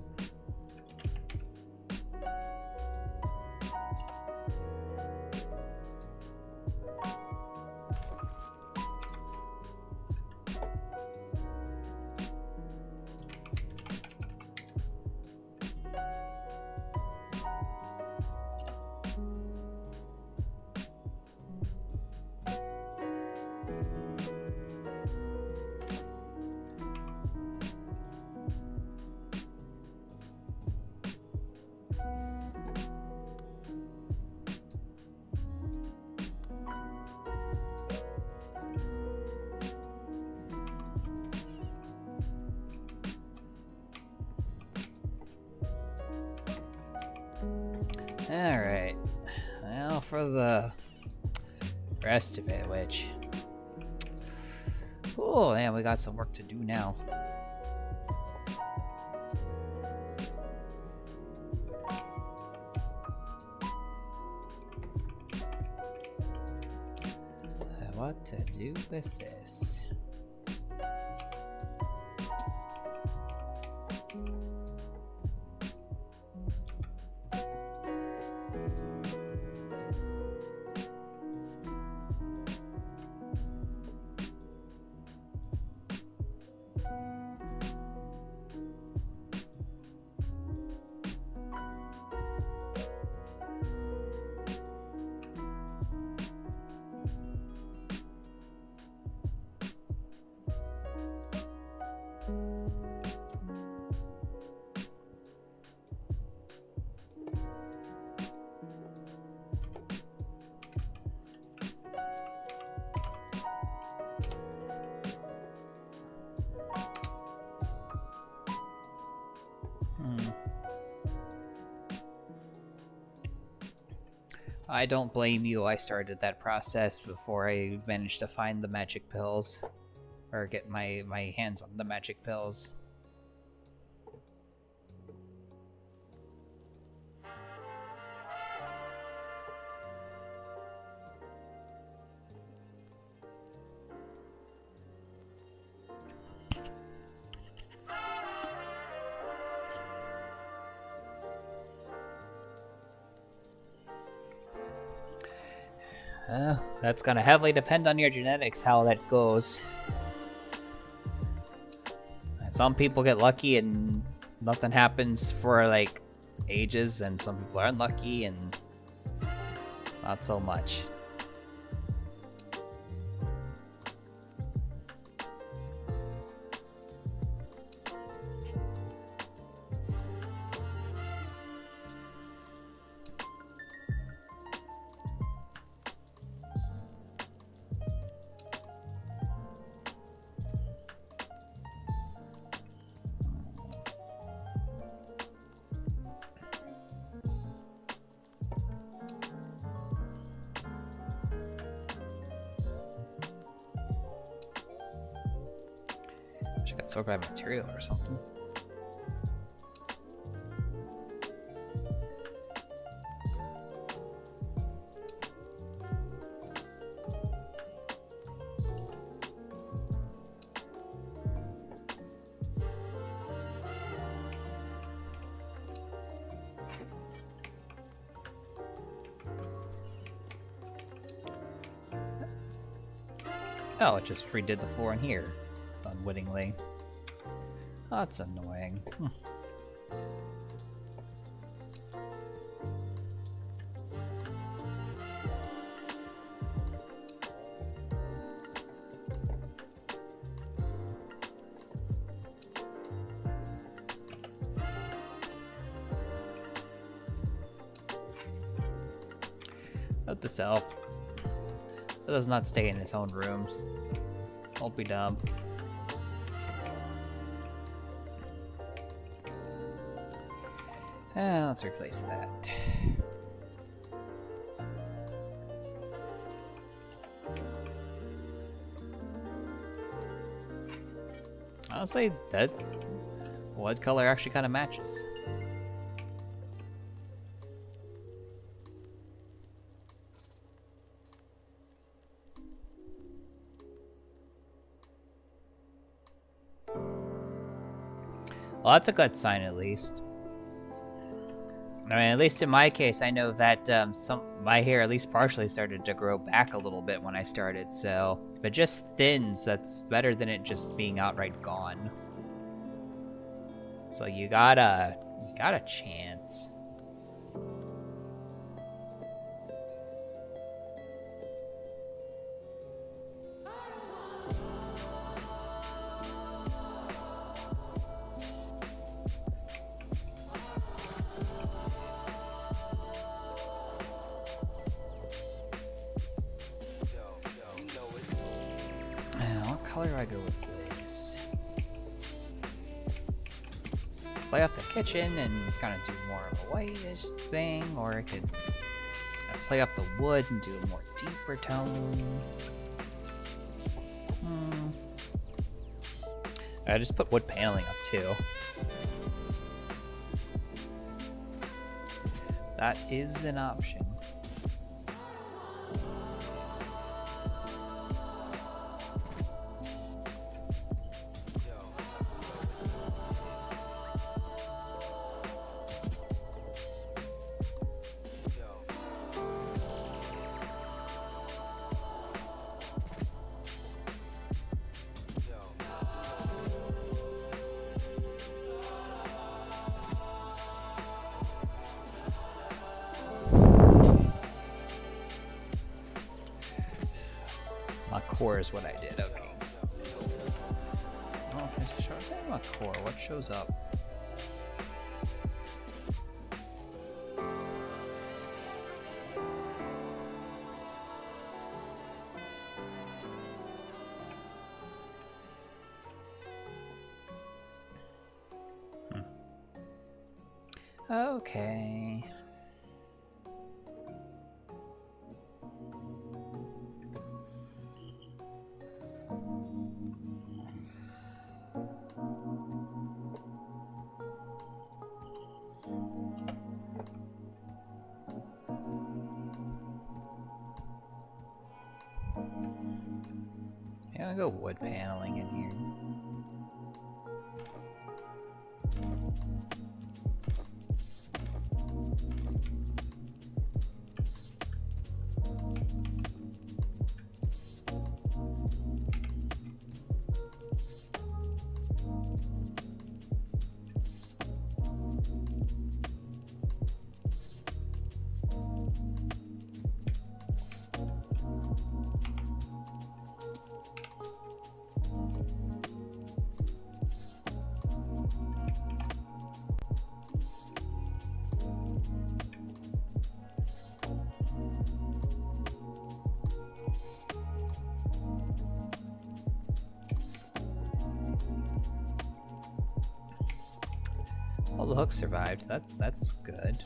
Alright. Now for the rest of it, which... Oh, man, we got some work to do now. What to do with this? I don't blame you. I started that process before I managed to find the magic pills. Or get my hands on the magic pills. That's gonna heavily depend on your genetics, how that goes. Some people get lucky and nothing happens for, like, ages, and some people are unlucky and not so much. I got sort by material or something. Oh, it just redid the floor in here. Unwittingly. That's annoying. Note to self. It does not stay in its own rooms. Don't be dumb. Let's replace that. I'll say that what color actually kind of matches. Well, that's a good sign at least. I mean, at least in my case, I know that my hair at least partially started to grow back a little bit when I started, so if it just thins, that's better than it just being outright gone. So you got a chance. What color do I go with this? play off the kitchen and kind of do more of a whitish thing, or I could play off the wood and do a more deeper tone. I just put wood paneling up too. That is an option. Core is what I did. Okay. Oh, it's a short thing. My core. What shows up? Okay. Yeah, I'll go wood paneling in here. Well, the hook survived. That's good.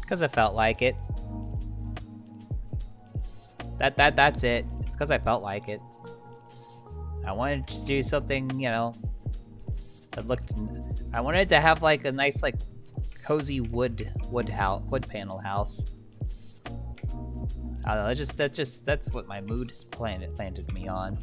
Because I felt like it. That's it. It's because I felt like it. I wanted to do something, you know, that looked. I wanted to have like a nice, like, cozy wood panel house. I don't know. That's what my mood has planted me on.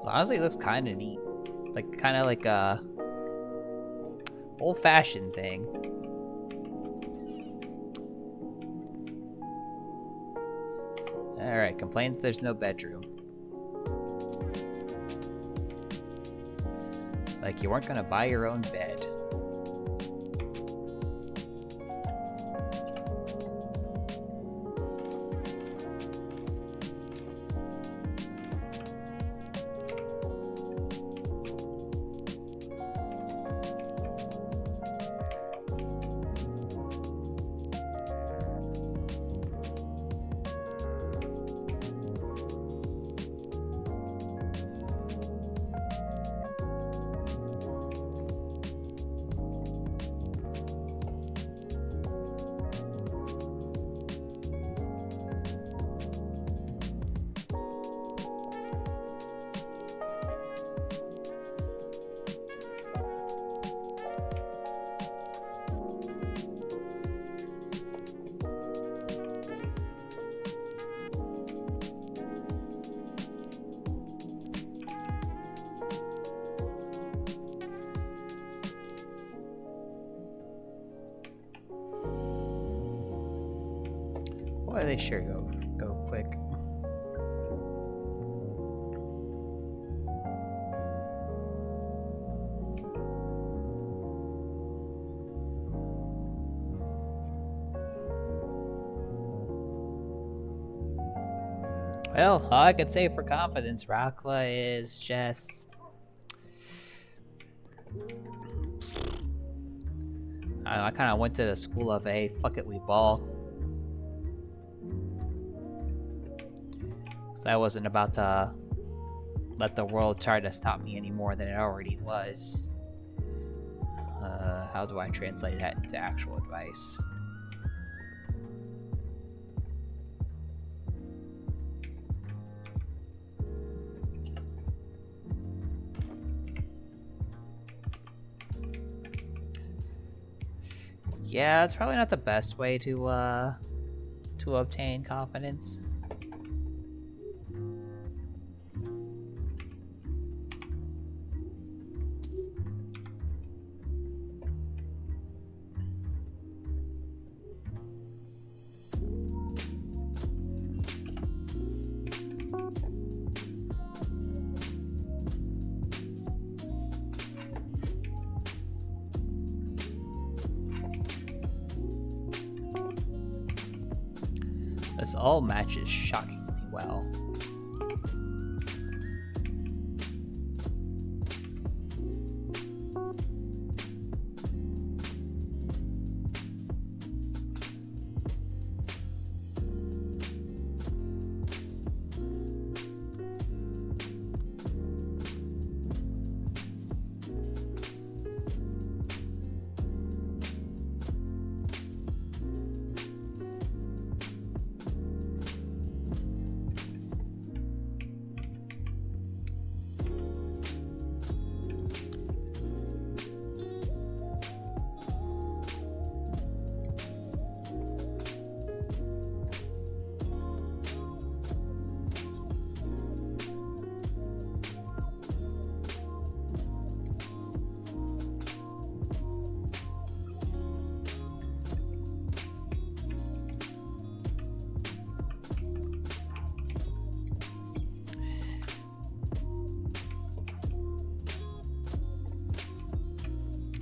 So honestly, it looks kind of neat. Like, kind of like a old-fashioned thing. Alright, complain that there's no bedroom. Like you weren't gonna buy your own bed. Boy, they sure go quick. Well, all I could say for confidence, Rockla is just... I kind of went to the school of, hey, fuck it, we ball. Because I wasn't about to let the world try to stop me any more than it already was. How do I translate that into actual advice? Yeah, it's probably not the best way to obtain confidence. This all matches shockingly well.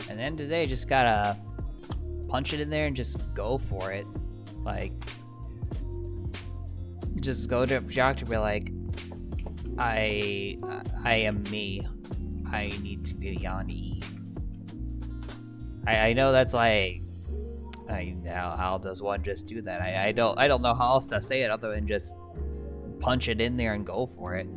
And then today, just gotta punch it in there and just go for it. Like, just go to Projector and be like, I am me. I need to be on E. I know that's like, how does one just do that? I don't know how else to say it other than just punch it in there and go for it.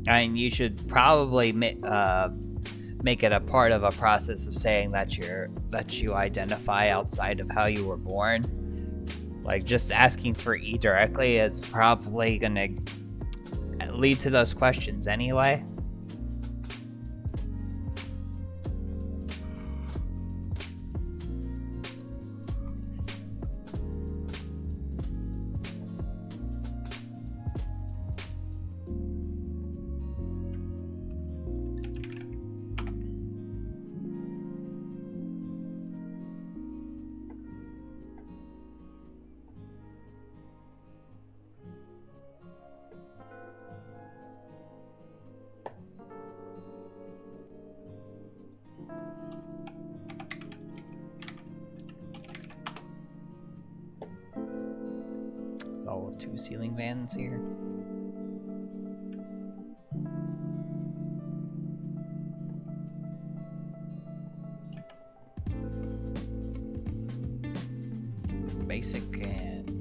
I mean, you should probably make it a part of a process of saying that you identify outside of how you were born. Like, just asking for E directly is probably gonna lead to those questions anyway. All of 2 ceiling fans here. Basic and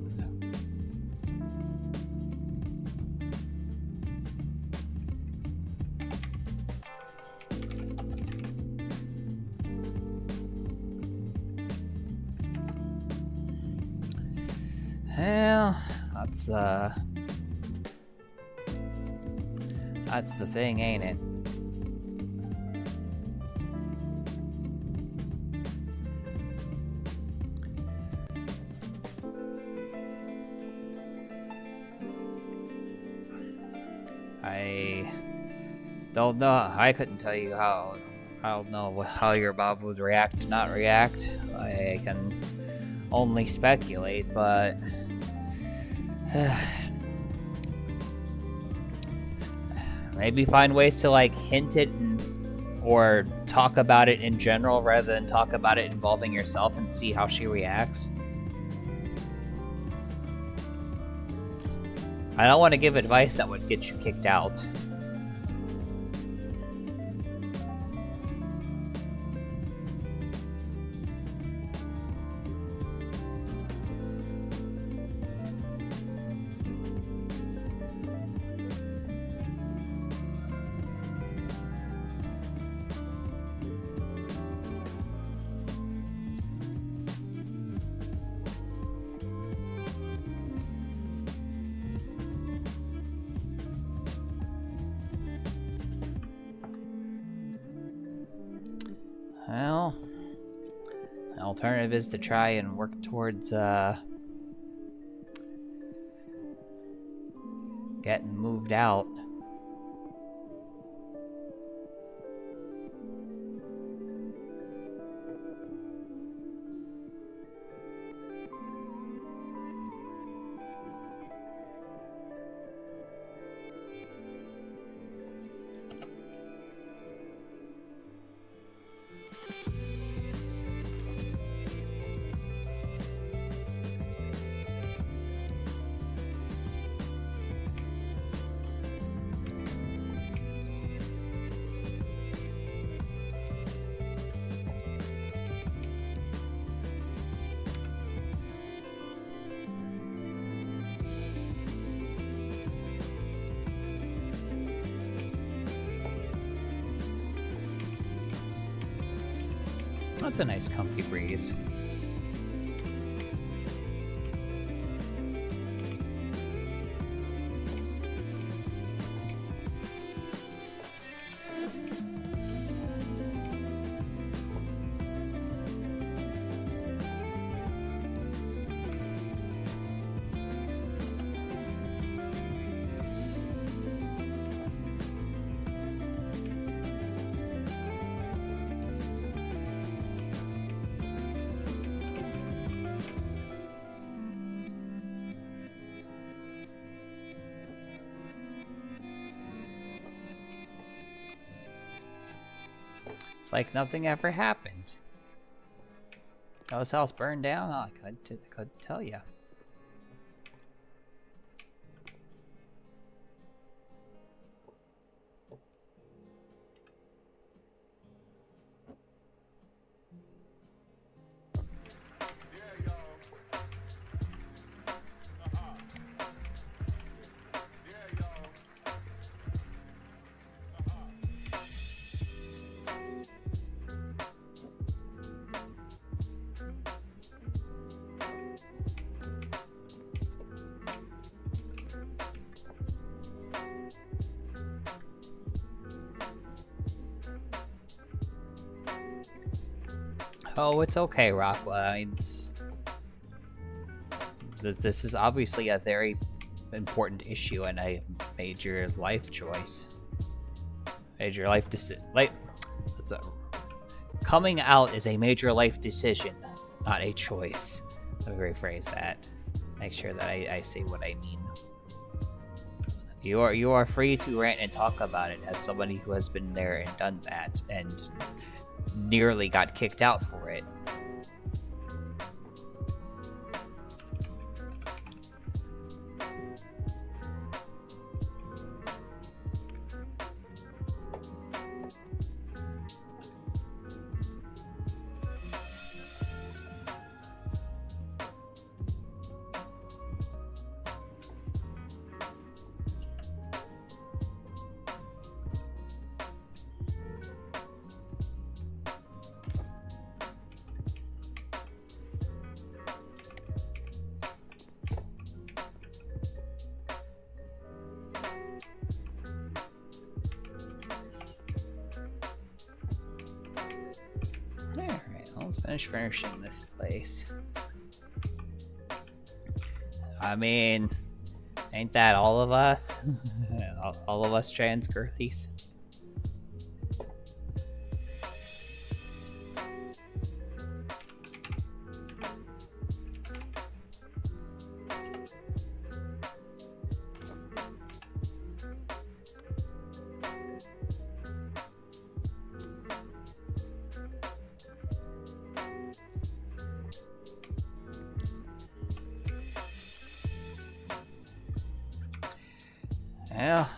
well, that's the thing, ain't it? I don't know. I couldn't tell you how. I don't know how your Bob would react, not react. I can only speculate, but maybe find ways to like hint it or talk about it in general rather than talk about it involving yourself and see how she reacts. I don't want to give advice that would get you kicked out. Well, an alternative is to try and work towards getting moved out. That's a nice comfy breeze. It's like nothing ever happened. Oh, this house burned down? Oh, I couldn't tell you. Oh, it's okay, Rockwell. I mean, this is obviously a very important issue and a major life choice. Major life decision. Coming out is a major life decision, not a choice. Let me rephrase that. Make sure that I say what I mean. You are free to rant and talk about it as somebody who has been there and done that and nearly got kicked out for it. Let's finish furnishing this place. I mean, ain't that all of us? all of us trans girthies? Well,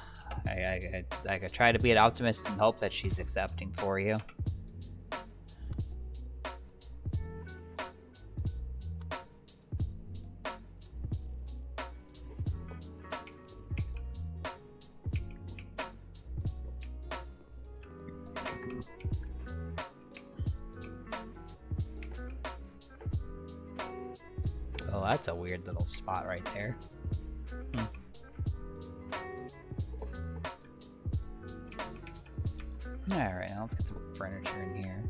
I could try to be an optimist and hope that she's accepting for you. Oh, that's a weird little spot right there. Alright, now let's get some furniture in here.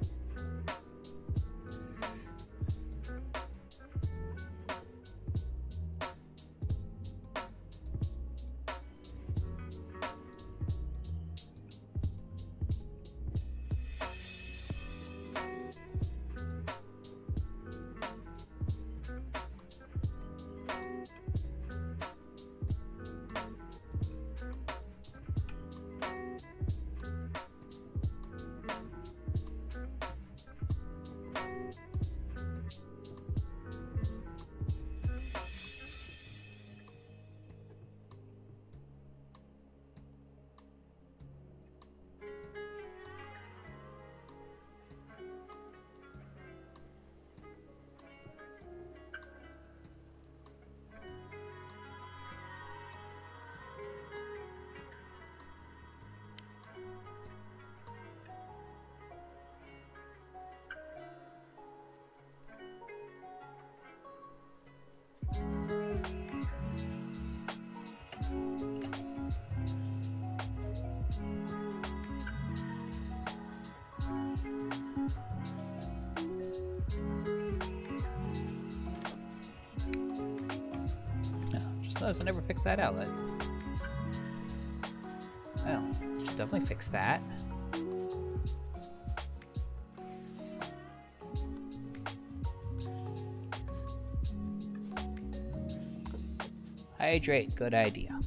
Notice I never fixed that outlet. Well, should definitely fix that. Hydrate, good idea.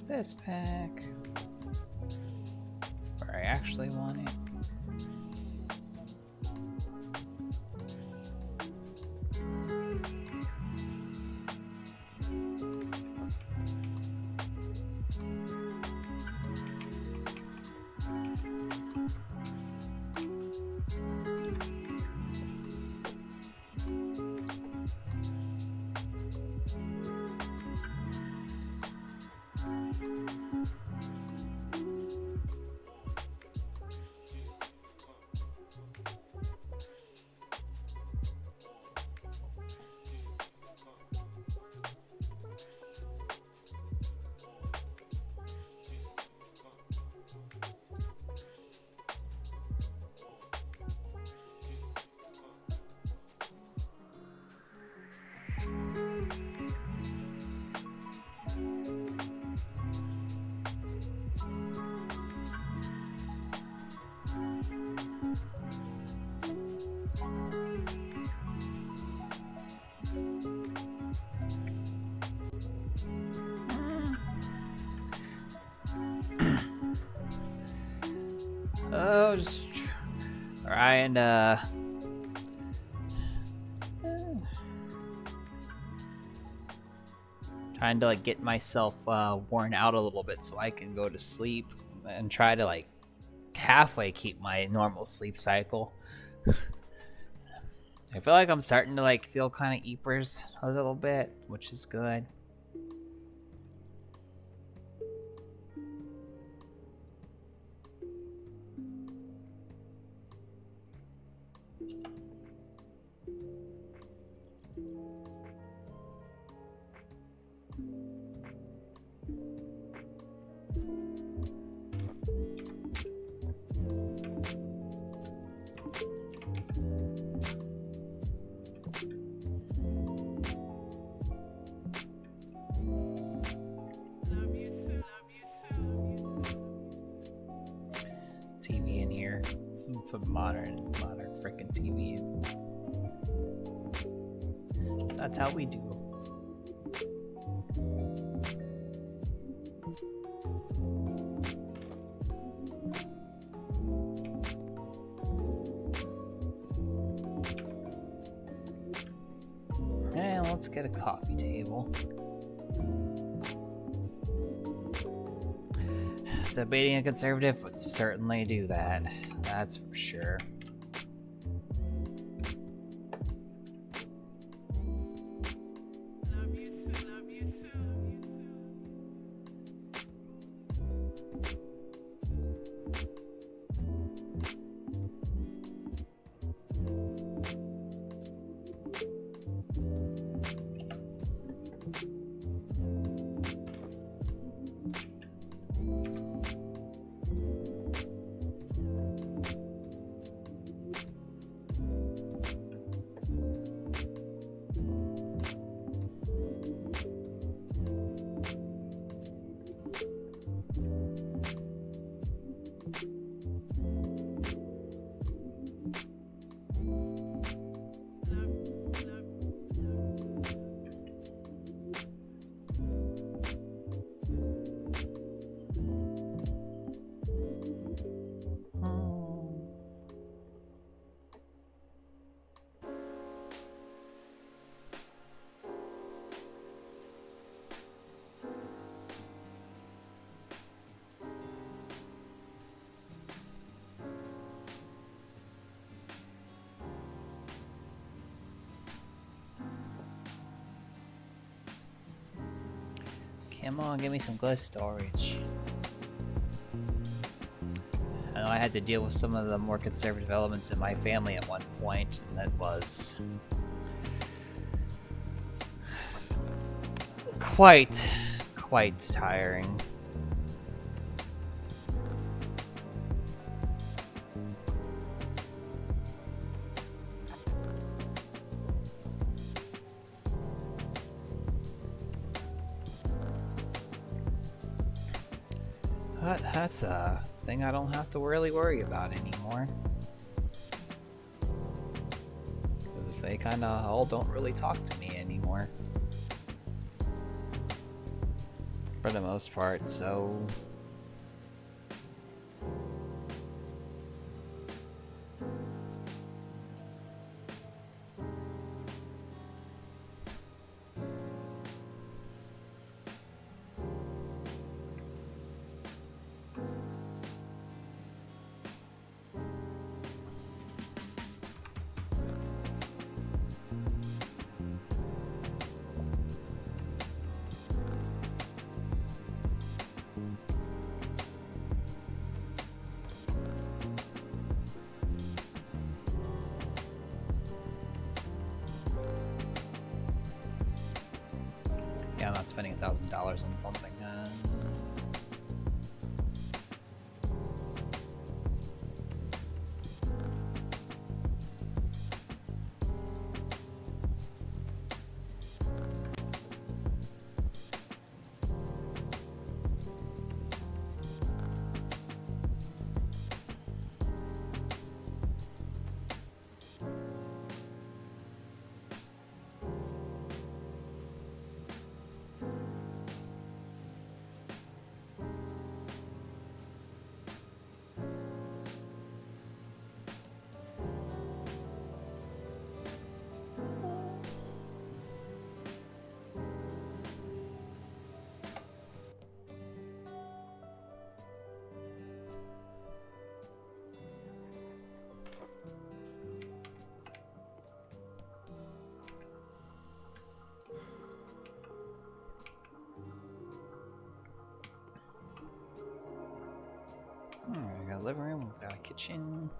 This back where I actually want it. just trying to like get myself worn out a little bit so I can go to sleep and try to like halfway keep my normal sleep cycle. I feel like I'm starting to like feel kind of eepers a little bit, which is good. TV in here. Put modern freaking TV in. So that's how we do. And let's get a coffee table. Debating a conservative would certainly do that. That's for sure. Love you too, love you too. Come on, give me some good storage. I know I had to deal with some of the more conservative elements in my family at one point, and that was quite tiring. But that's a thing I don't have to really worry about anymore. Because they kind of all don't really talk to me anymore. For the most part, so... Yeah, I'm not spending $1,000 on something. living room. We've got a kitchen.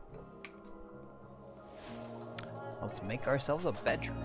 Let's make ourselves a bedroom.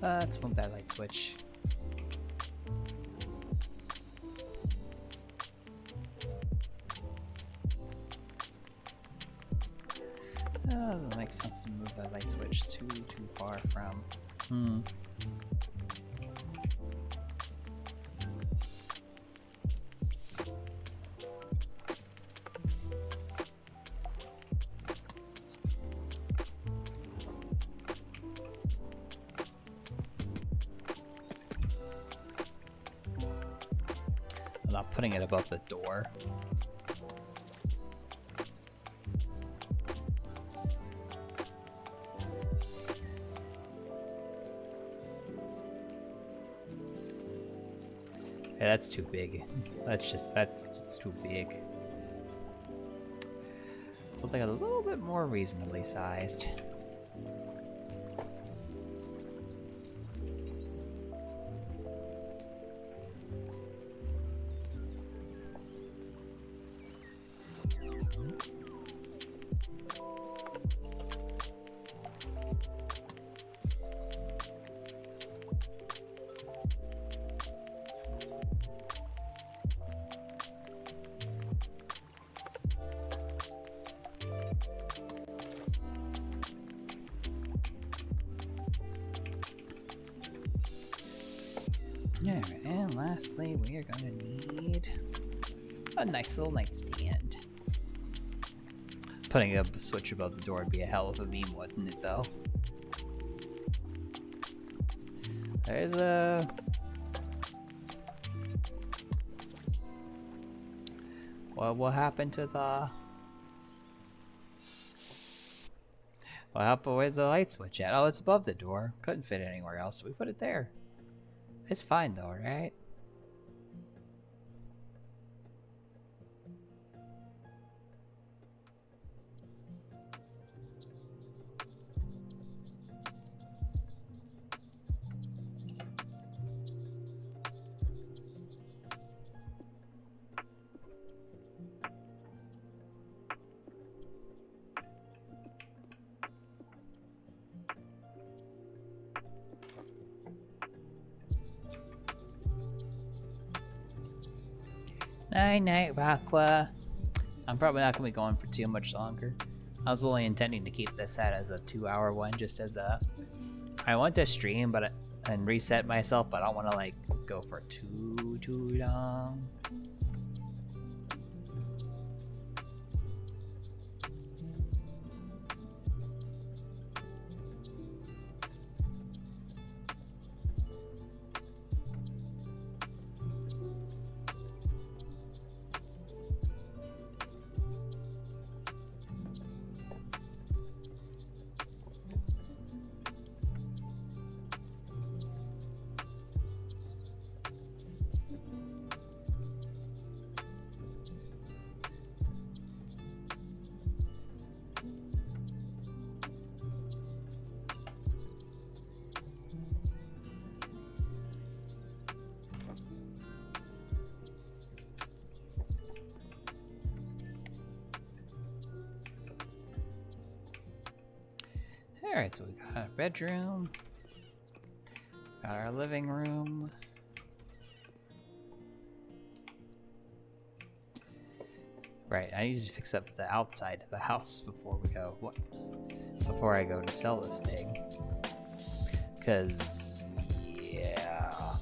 Let's move that light switch. Doesn't make sense to move that light switch too far from. I'm not putting it above the door. Yeah, that's too big. That's too big. Something a little bit more reasonably sized. Alright, and lastly, we are going to need a nice little nightstand. Putting a switch above the door would be a hell of a meme, wouldn't it, though? There's a... What will happen to the... What happened? Where's the light switch at? Oh, it's above the door. Couldn't fit anywhere else, so we put it there. It's fine though, right? Night night, Aqua. I'm probably not gonna be going for too much longer. I was only intending to keep this set as a 2-hour one, just as a. I want to stream, and reset myself, but I don't want to like go for too long. Alright, so we got our bedroom, got our living room. Right, I need to fix up the outside of the house before before I go to sell this thing. Cause yeah.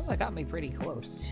Well, that got me pretty close.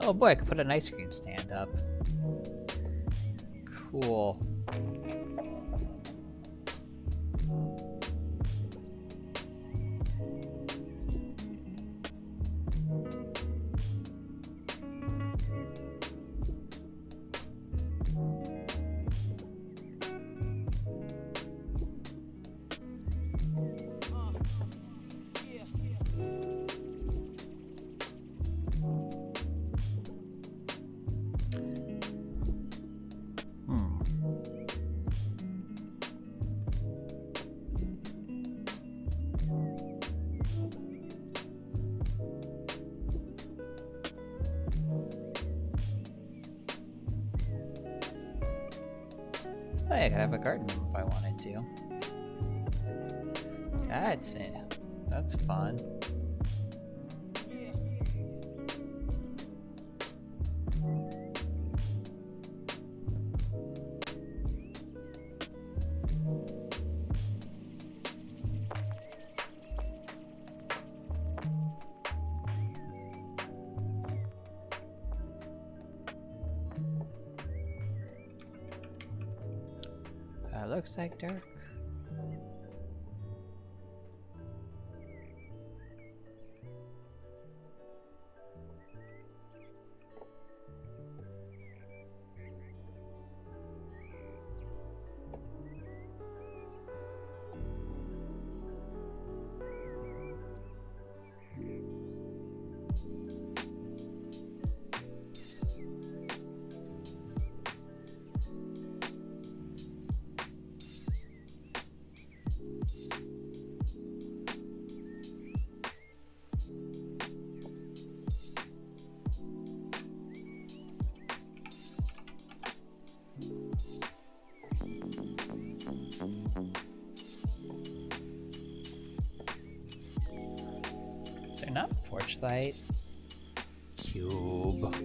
Oh boy, I could put an ice cream stand up. Cool. Oh, yeah, I could have a garden room if I wanted to. That's it. That's fun. Looks like dark. Not porch light. Cube.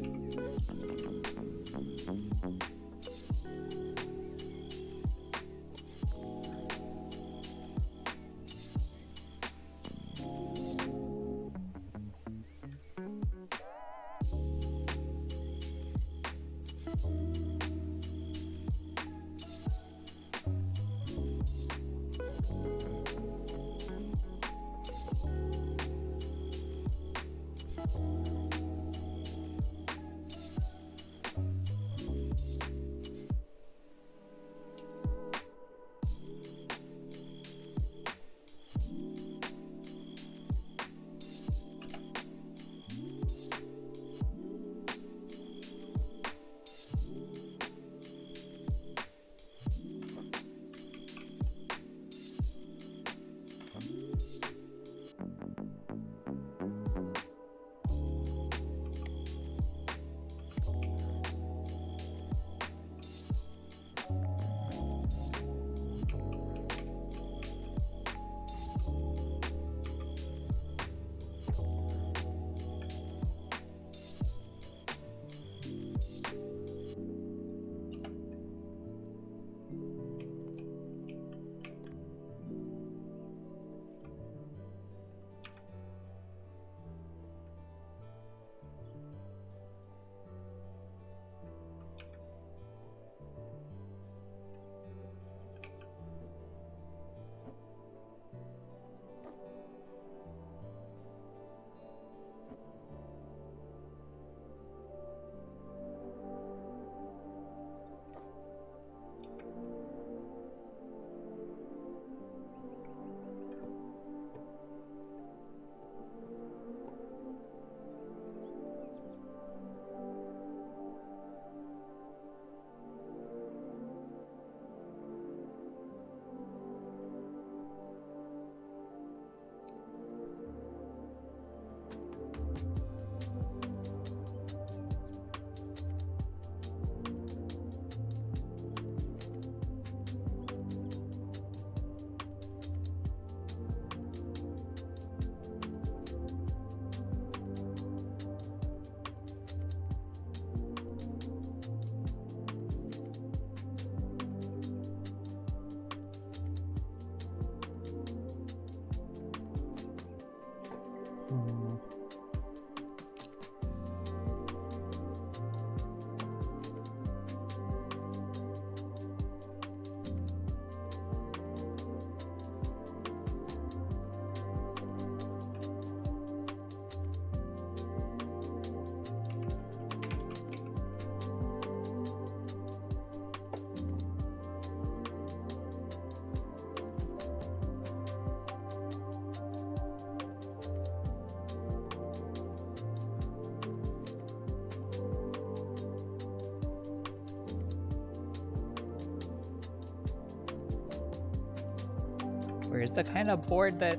Where's the kind of board that...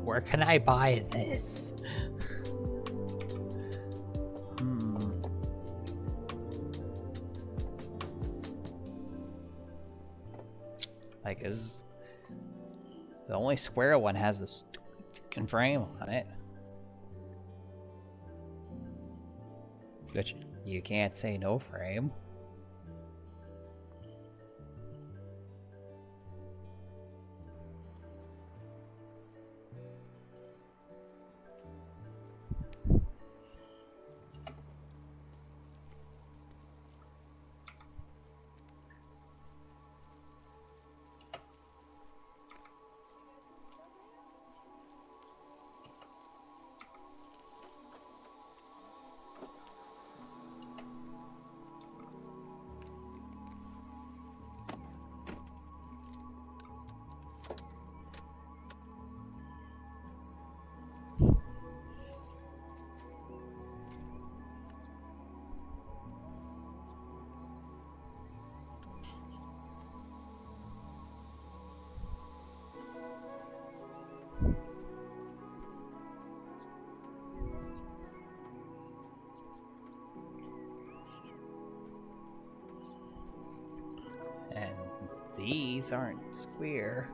Where can I buy this? Like, is... The only square one has this fucking frame on it. Which you can't say no frame. And these aren't square.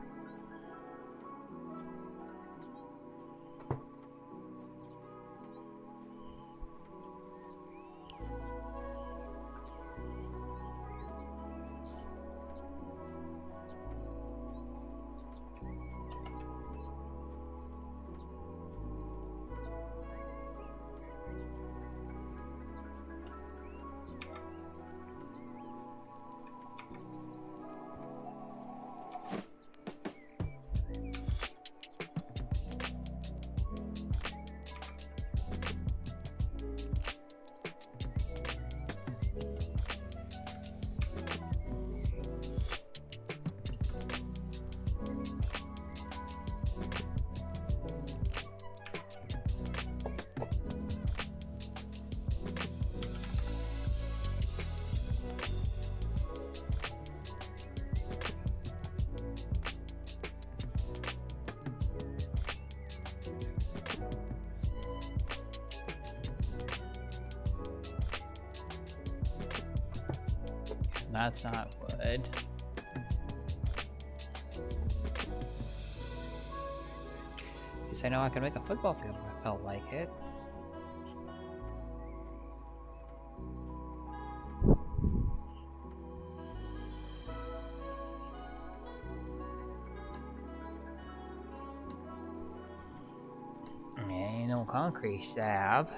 That's not wood. At least I know I can make a football field if I felt like it. Ain't no concrete slab.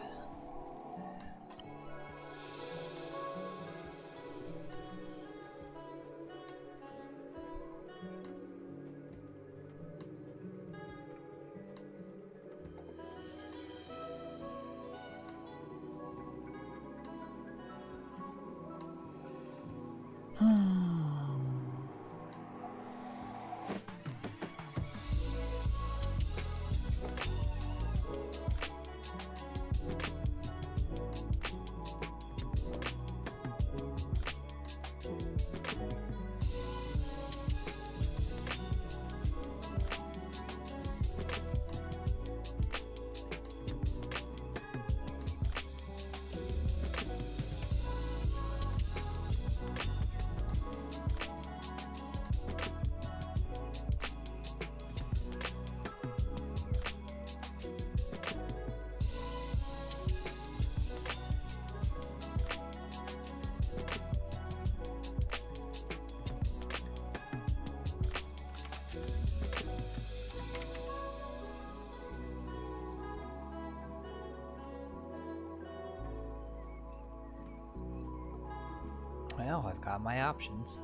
Well, I've got my options.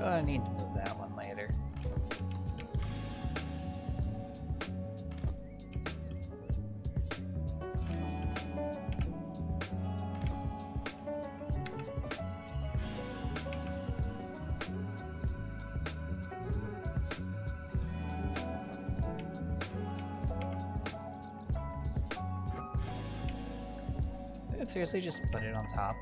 Oh, I need to move that one later. Seriously, just put it on top.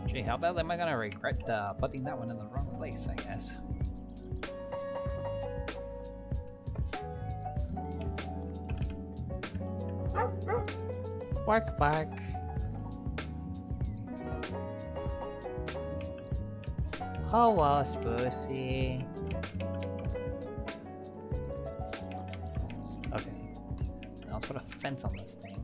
Gee, how bad am I gonna regret putting that one in the wrong place, I guess. Bark, bark. Oh, well, Spoosie. Okay. Now let's put a fence on this thing.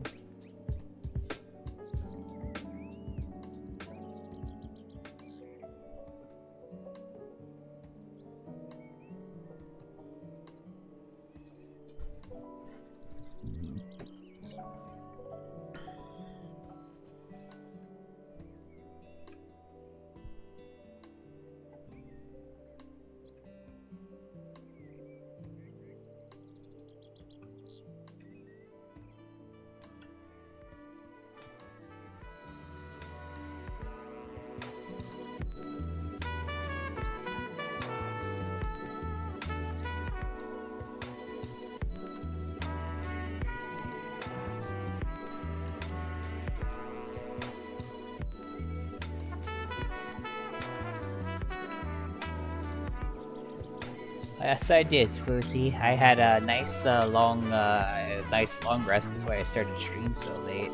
Yes, I did, Spoosie. I had a nice long rest. That's why I started stream so late.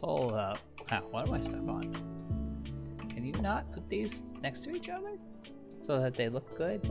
Hold up. Ah, what am I stuck on? Can you not put these next to each other so that they look good?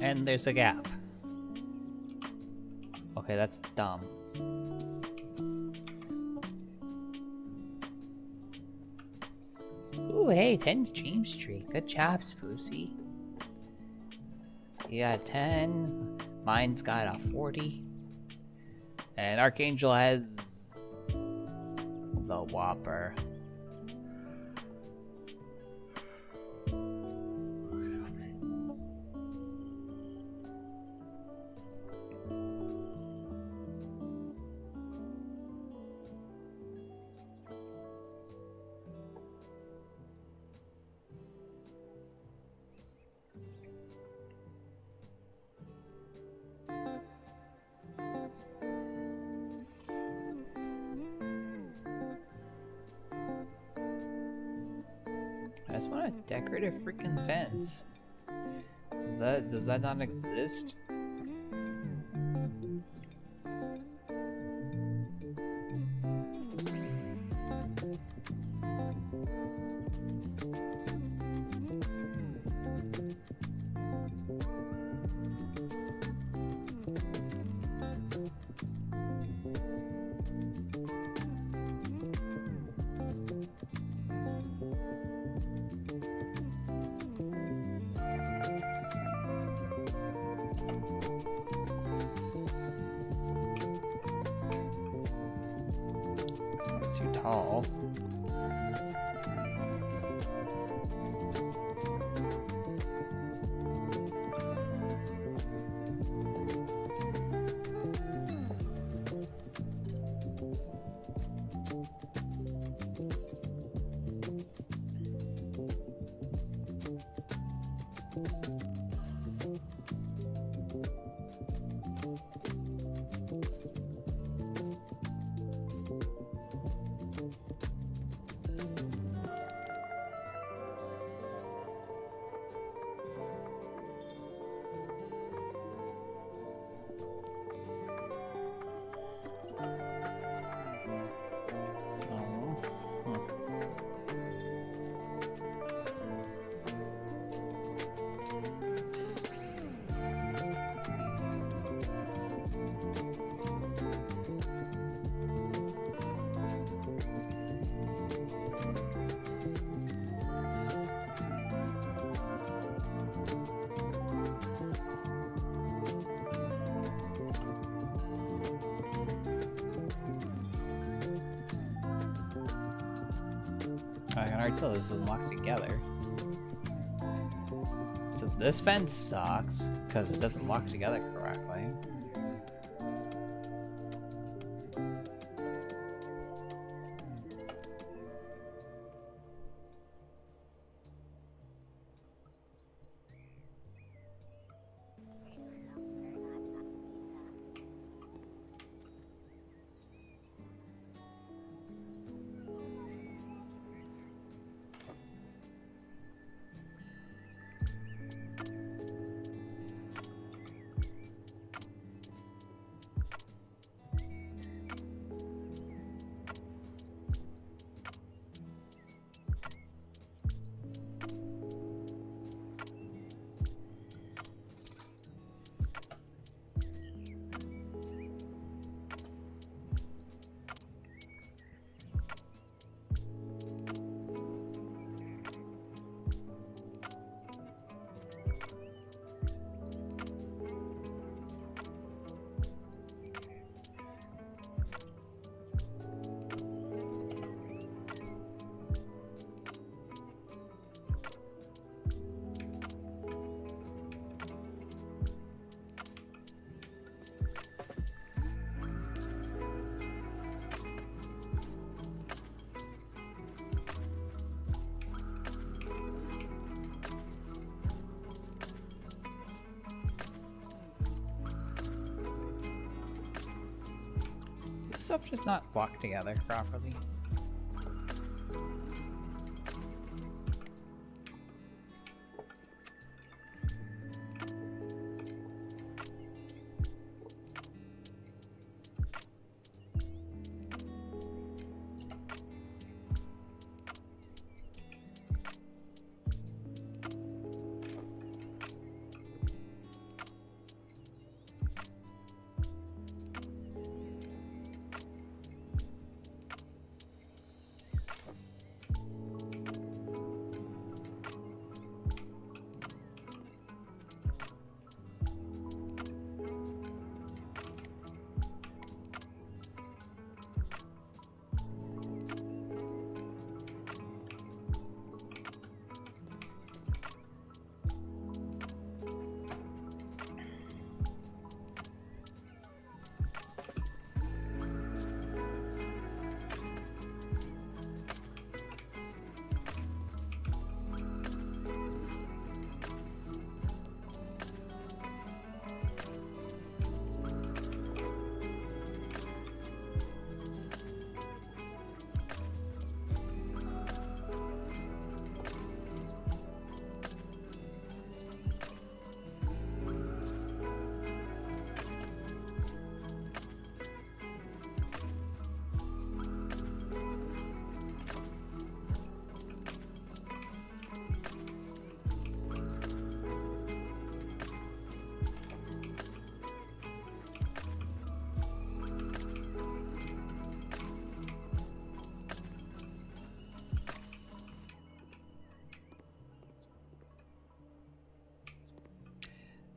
And there's a gap. Okay, that's dumb. Ooh, hey, 10 Dream Streak. Good job, Spoosie. You got 10. Mine's got a 40. And Archangel has the Whopper. I just want a decorative freaking fence. Does that not exist? It's too tall. I can already tell this isn't locked together. So this fence sucks because it doesn't lock together correctly. Is this stuff just not locked together properly?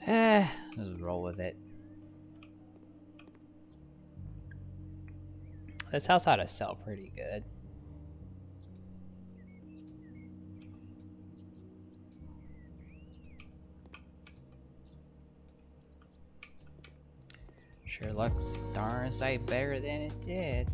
Just roll with it. This house ought to sell pretty good. Sure looks darn sight better than it did.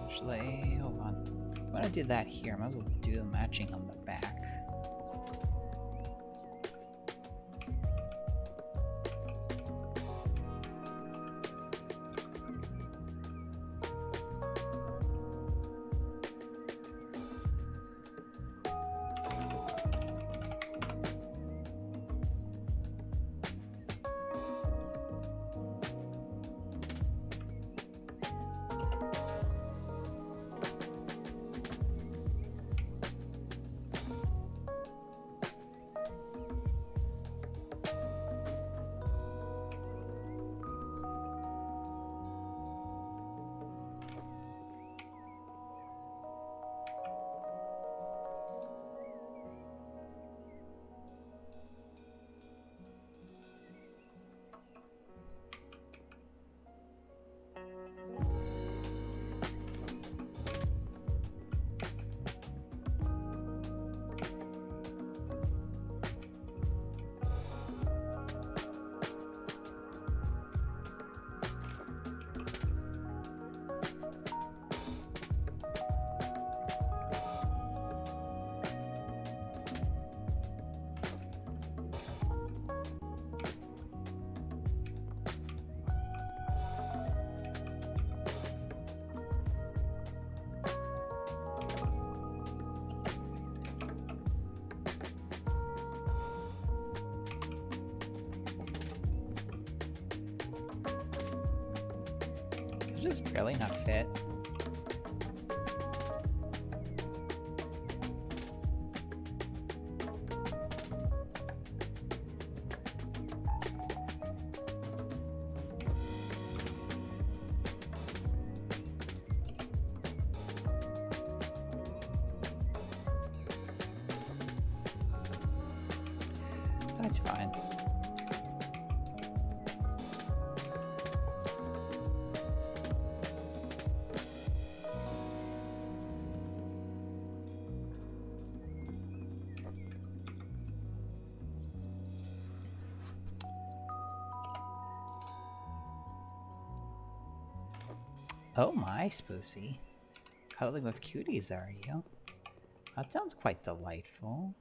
Actually, hold on. I'm gonna do that here. I might as well do the matching on the back. Just barely not fit. That's fine. Oh my, Spoosy. Cuddling with cuties, are you? That sounds quite delightful.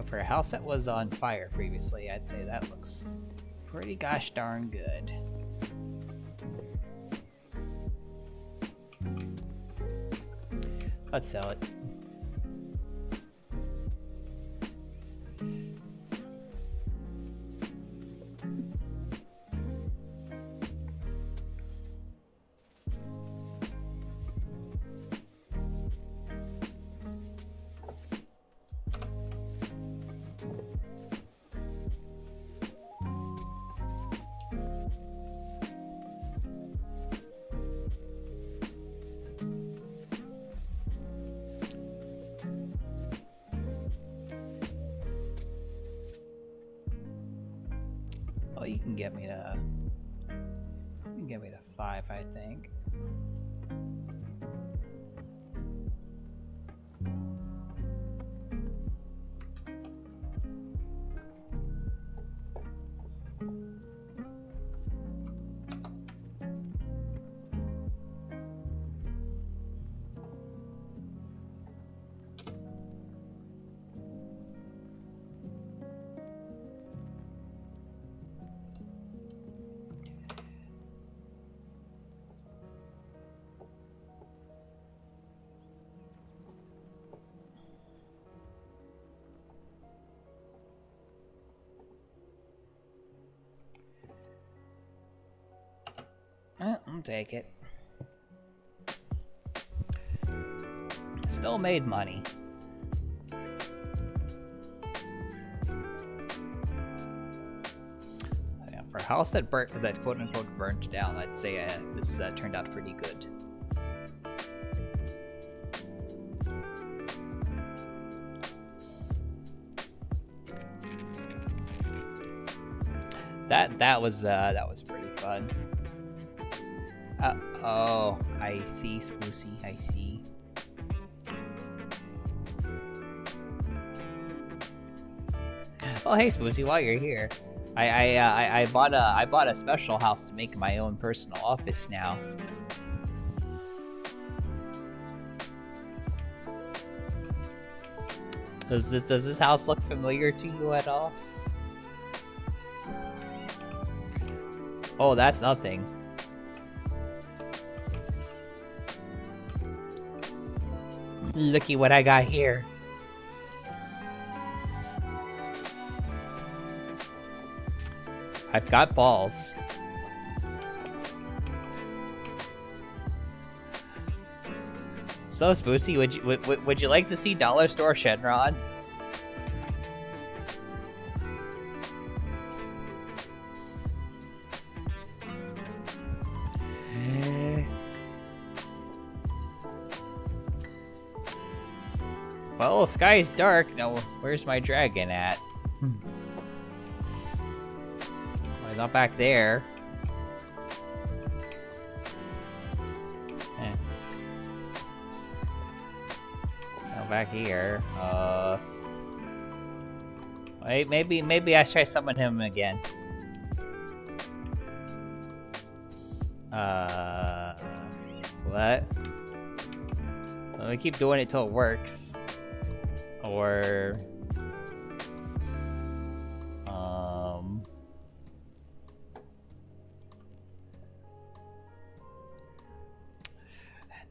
For a house that was on fire previously, I'd say that looks pretty gosh darn good. Let's sell it. Oh, you can get me to 5, I think. I'll take it. Still made money. Yeah, for a house that quote unquote burnt down, I'd say this turned out pretty good. That was pretty fun. Oh, I see, Sprucey, I see. Oh, hey, Sprucey, while you're here, I bought a special house to make my own personal office now. Does this house look familiar to you at all? Oh, that's nothing. Looky what I got here. I've got balls. So, Spoocy, would you like to see Dollar Store Shenron? Well, sky's dark. Now, where's my dragon at? Well, he's not back there. Now back here. Wait, maybe I try summon him again. What? Let me keep doing it till it works. Or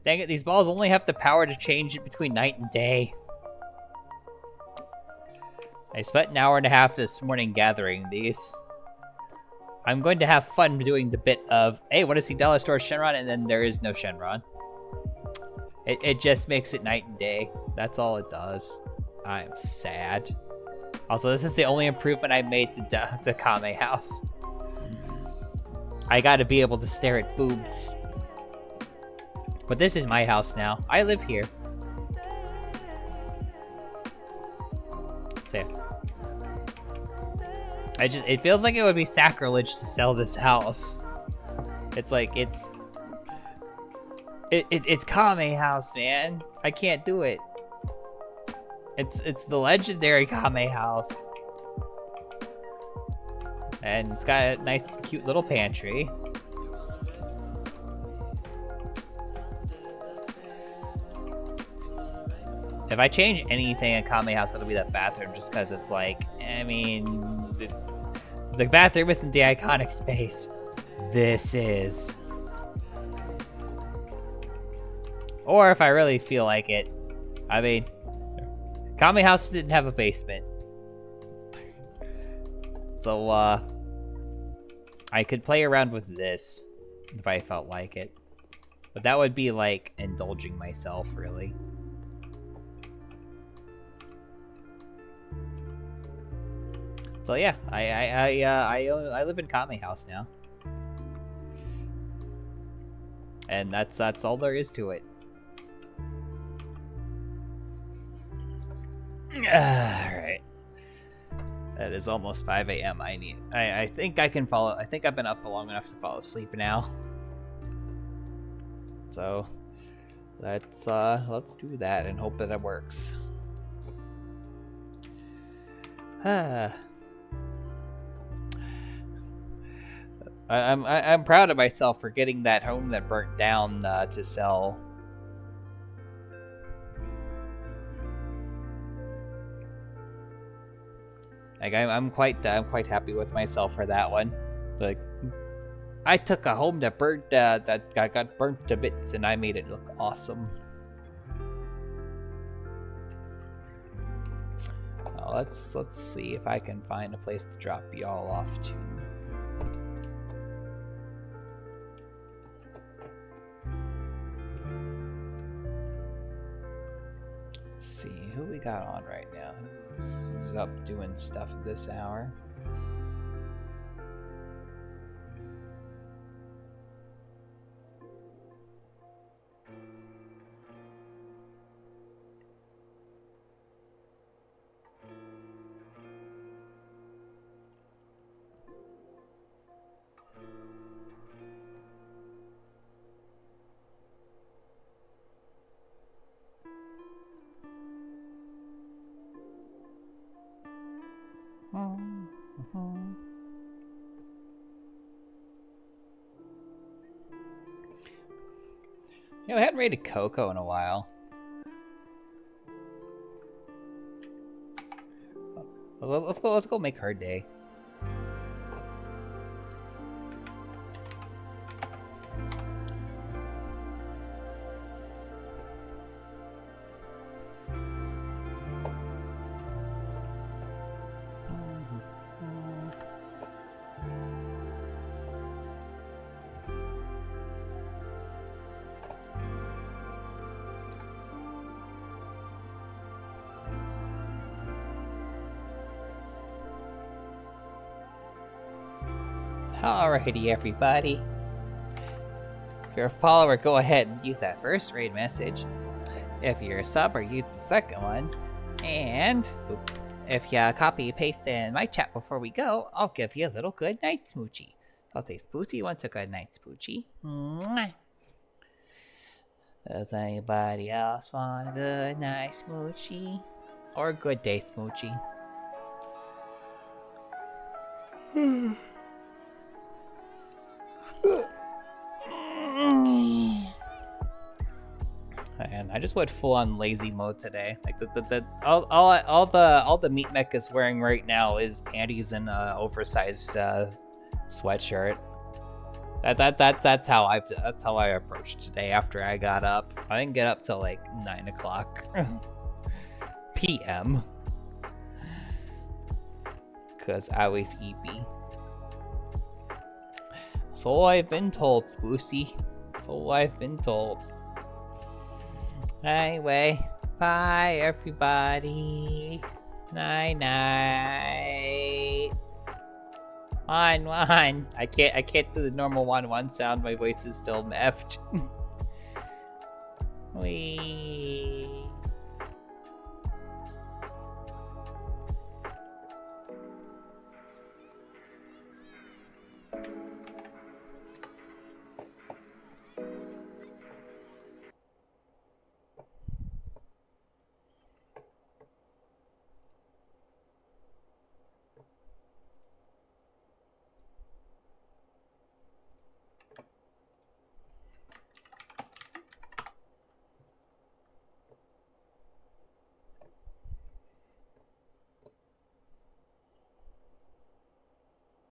dang it, these balls only have the power to change it between night and day. I spent an hour and a half this morning gathering these. I'm going to have fun doing the bit of, hey, want to see Dollar Store Shenron? And then there is no Shenron. It just makes it night and day. That's all it does. I'm sad. Also, this is the only improvement I made to Kame House. I gotta be able to stare at boobs. But this is my house now. I live here. So, it feels like it would be sacrilege to sell this house. It's like, it's Kame House, man. I can't do it. It's the legendary Kame House. And it's got a nice, cute little pantry. If I change anything in Kame House, it'll be that bathroom, just because it's like, I mean, the bathroom isn't the iconic space. This is. Or if I really feel like it, I mean, Kame House didn't have a basement. So, I could play around with this if I felt like it. But that would be like indulging myself, really. So yeah, I live in Kame House now. And that's all there is to it. Alright. That is almost 5 a.m. I think I can follow. I think I've been up long enough to fall asleep now. So let's do that and hope that it works. I'm proud of myself for getting that home that burnt down to sell. Like I'm quite happy with myself for that one. Like I took a home that got burnt to bits and I made it look awesome. Let's see if I can find a place to drop y'all off to. Let's see who we got on right now. Who's up doing stuff at this hour? You know, I hadn't rated Coco in a while. Let's go make her day. Alrighty, everybody. If you're a follower, go ahead and use that first raid message. If you're a subber, use the second one. And if you copy paste in my chat before we go, I'll give you a little good night smoochie. I'll say Spoochie wants a good night smoochie. Mwah. Does anybody else want a good night smoochie? Or a good day smoochie? And I just went full on lazy mode today. Like all the meat mech is wearing right now is panties and oversized sweatshirt. That's how I approached today after I got up. I didn't get up till like 9 o'clock p.m. because I was eepy. So I've been told, Spoocy. So I've been told. Anyway, bye everybody. Night night. 1-1. I can't do the normal 1-1 sound. My voice is still meffed. Wee.